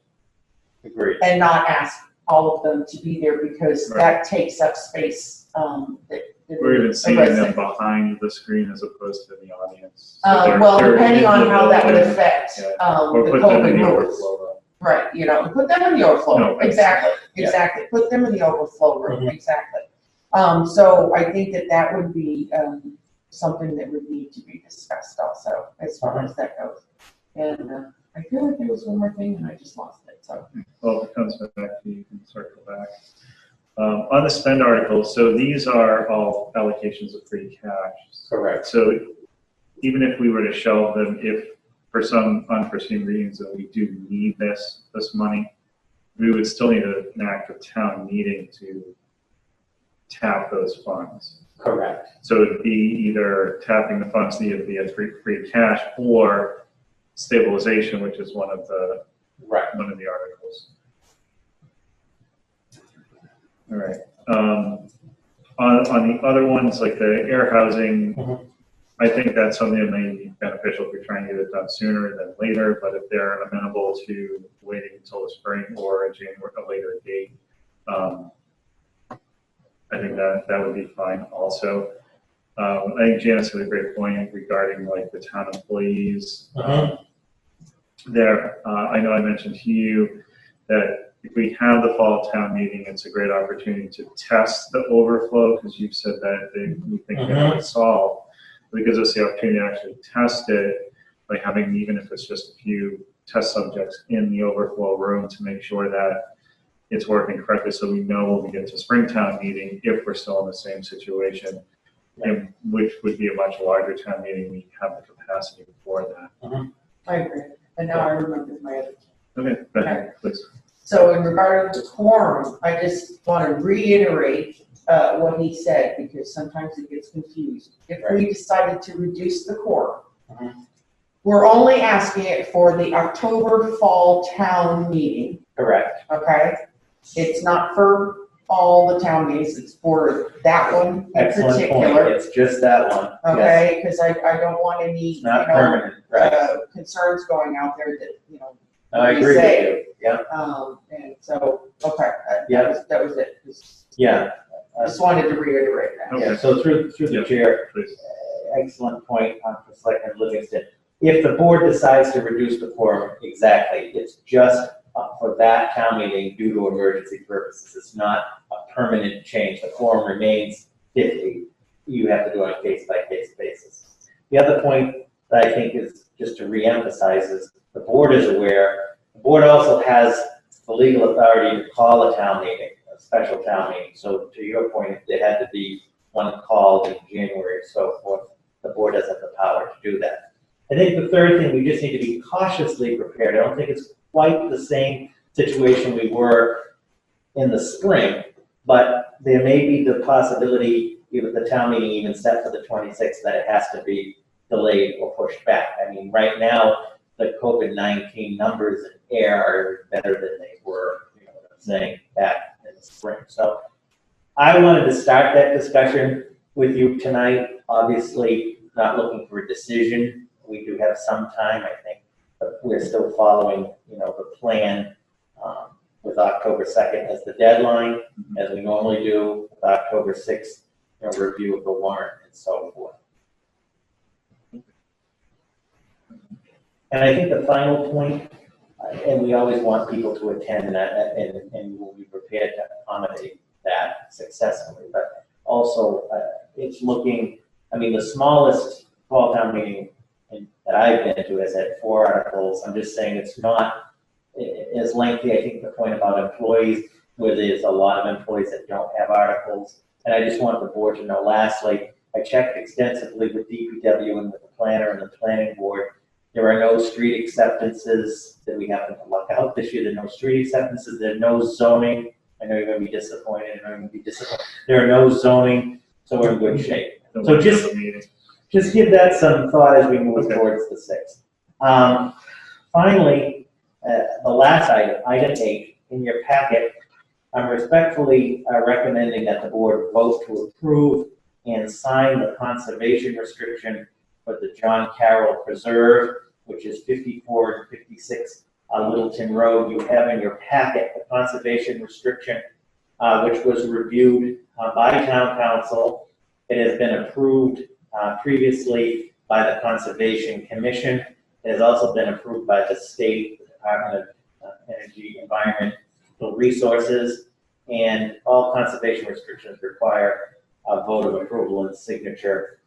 Agreed. And not ask all of them to be there because that takes up space. We're even seeing them behind the screen as opposed to the audience. Well, depending on how that would affect the or put them in COVID the rules. overflow room. Right, you know, put them in the overflow room. Exactly, Yeah. exactly. Put them in the overflow room, Mhm. exactly. So I think that would be something that would need to be discussed also, as far as that goes. And I feel like there was one more thing and I just lost it, so. Well, if it comes back to you, you can circle back. On the spend articles, so these are all allocations of free cash. Correct. So even if we were to shelve them, if for some unforeseen reasons that we do need this money, we would still need an act of town meeting to tap those funds. Correct. So it'd be either tapping the funds via free cash or stabilization, which is one of the articles. All right. On the other ones, like the air housing, I think that's something that may be beneficial if we're trying to get it done sooner than later. But if they're amenable to waiting until the spring or a later date, I think that would be fine. Also, I think Janice had a great point regarding like the town employees. I know I mentioned to you that if we have the fall town meeting, it's a great opportunity to test the overflow because you've said that you think they would solve. It gives us the opportunity to actually test it by having, even if it's just a few test subjects in the overflow room, to make sure that it's working correctly, so we know when we get to Springtown meeting, if we're still in the same situation, and which would be a much larger town meeting, we have the capacity for that. I agree. And now I remember my other. Okay, Bethany, please. So in regard to quorum, I just want to reiterate what he said, because sometimes it gets confused. If we decided to reduce the quorum, we're only asking it for the October fall town meeting, Correct. okay? It's not for all the town meetings, it's for that one in Excellent point. particular, It's just that one. Yes. okay? Because I don't want any, It's not permanent, right? concerns going out there that, I agree with you. Yeah. And so, okay, Yeah. that was it. Yeah. I just wanted to reiterate that. Yeah, so through the Yeah. chair, Please. excellent point for Selectman Livingston. If the board decides to reduce the quorum, exactly, it's just for that town meeting due to emergency purposes. It's not a permanent change. The quorum remains 50. You have to do it on a case-by-case basis. The other point that I think is just to reemphasize is the board is aware. The board also has the legal authority to call a town meeting, a special town meeting. So to your point, if there had to be one called in January or so forth, the board does have the power to do that. I think the third thing, we just need to be cautiously prepared. I don't think it's quite the same situation we were in the spring, but there may be the possibility, if the town meeting even set for the 26th, that it has to be delayed or pushed back. I mean, right now, the COVID-19 numbers in Ayer are better than they were, you know what I'm saying, back in the spring. So I wanted to start that discussion with you tonight. Obviously, not looking for a decision. We do have some time, I think, but we're still following, the plan with October 2nd as the deadline, as we normally do, with October 6th, review of the warrant and so forth. And I think the final point, and we always want people to attend that, and we'll be prepared to accommodate that successfully, but also it's looking, the smallest fall town meeting that I've been to has had 4 articles. I'm just saying it's not as lengthy. I think the point about employees, where there's a lot of employees that don't have articles. And I just want the board to know, lastly, I checked extensively with DPW and with the planner and the planning board. There are no street acceptances that we happen to luck out this year. There are no street acceptances. There are no zoning. I know you're going to be disappointed. There are no zoning, so we're in good shape. So just give that some thought as we move towards the 6th. Finally, the last item, item 8, in your packet, I'm respectfully recommending that the board vote to approve and sign the conservation restriction for the John Carroll Preserve, which is 54 and 56 Littleton Road. You have in your packet the conservation restriction, which was reviewed by town council. It has been approved previously by the Conservation Commission. It has also been approved by the state Department of Energy, Environmental Resources, and all conservation restrictions require a vote of approval and signature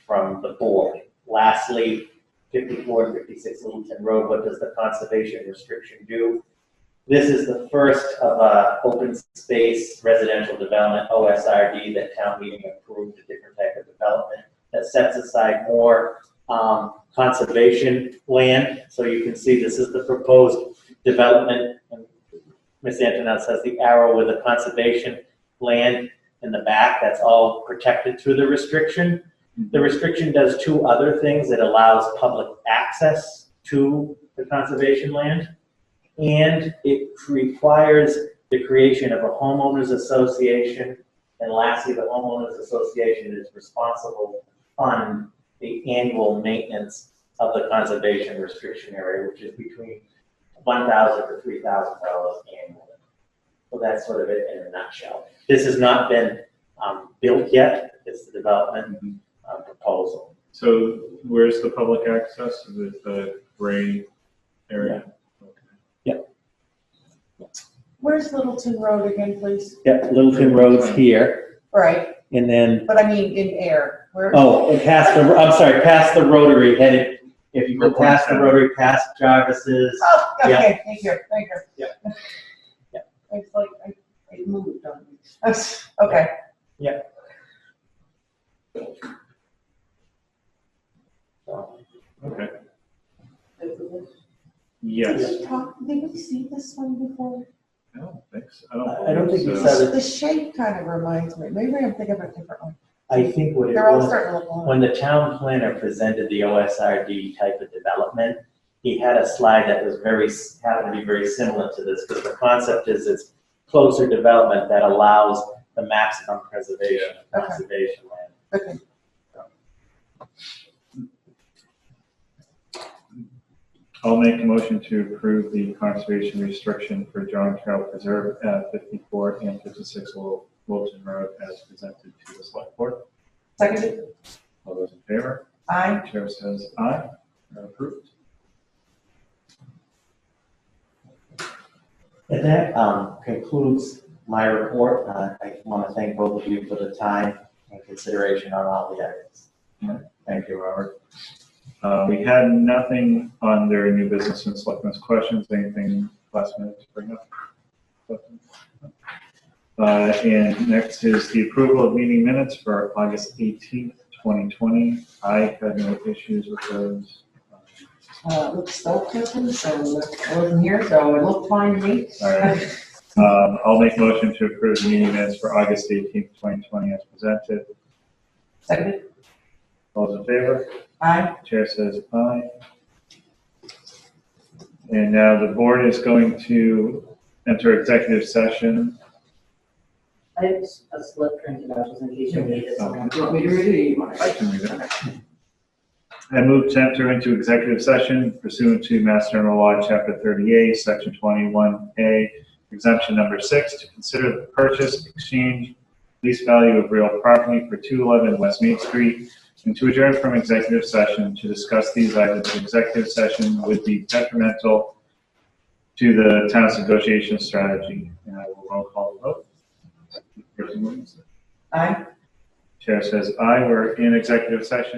from the board. Lastly, 54 and 56 Littleton Road, what does the conservation restriction do? This is the first of open space residential development, OSRD, that town meeting approved, a different type of development that sets aside more conservation land. So you can see this is the proposed development. And Ms. Antoinette has the arrow with the conservation land in the back. That's all protected through the restriction. The restriction does 2 other things. It allows public access to the conservation land, and it requires the creation of a homeowners association. And lastly, the homeowners association is responsible to fund the annual maintenance of the conservation restriction area, which is between $1,000 to $3,000 annually. So that's sort of it in a nutshell. This has not been built yet. It's the development proposal. So where's the public access? Is it the gray area? Yeah. Okay. Where's Littleton Road again, please? Yeah, Littleton Road's here. Right, And then, But I mean, in air, where? oh, and past the Rotary, headed, if you go past the Rotary, past Jarvis's. Oh, okay, Yeah. thank you. Yeah. Yeah. It's like, I moved on me. Okay. So, Okay. Yes. Did we see this one before? I don't think so. I don't think we so. saw it. The shape kind of reminds me, maybe I'm thinking of a different one. I think what it They're all was, starting to look alike. when the town planner presented the OSRD type of development, he had a slide that was happened to be very similar to this, because the concept is it's closer development that allows the maximum preservation of Okay. conservation land. Okay. I'll make a motion to approve the conservation restriction for John Trail Preserve at 54 and 56 Wilton Road as presented to the select board. Seconded. All those in favor? Aye. Chair says aye. Approved. And that concludes my report. I want to thank both of you for the time and consideration on all the items. Thank you, Robert. We had nothing on their new business and selectmen's questions. Anything last minute to bring up? And next is the approval of meeting minutes for August 18th, 2020. I had no issues with those. Looks so pleasant, so I wasn't here, so it looked fine to me. All right. I'll make a motion to approve the meeting minutes for August 18th, 2020 as presented. Seconded. All those in favor? Aye. Chair says aye. And now the board is going to enter executive session. I have a slip printed out just in case you need it. Okay. Do you want me to read it or you want I can read it. I move to enter into executive session pursuant to Mass General Law, Chapter 38, Section 21A, exemption number 6, to consider the purchase, exchange, lease value of real property for 211 West Main Street, and to adjourn from executive session to discuss these items. Executive session would be detrimental to the town's negotiation strategy. And I will roll call the vote. Person Williams. Aye. Chair says aye. We're in executive session.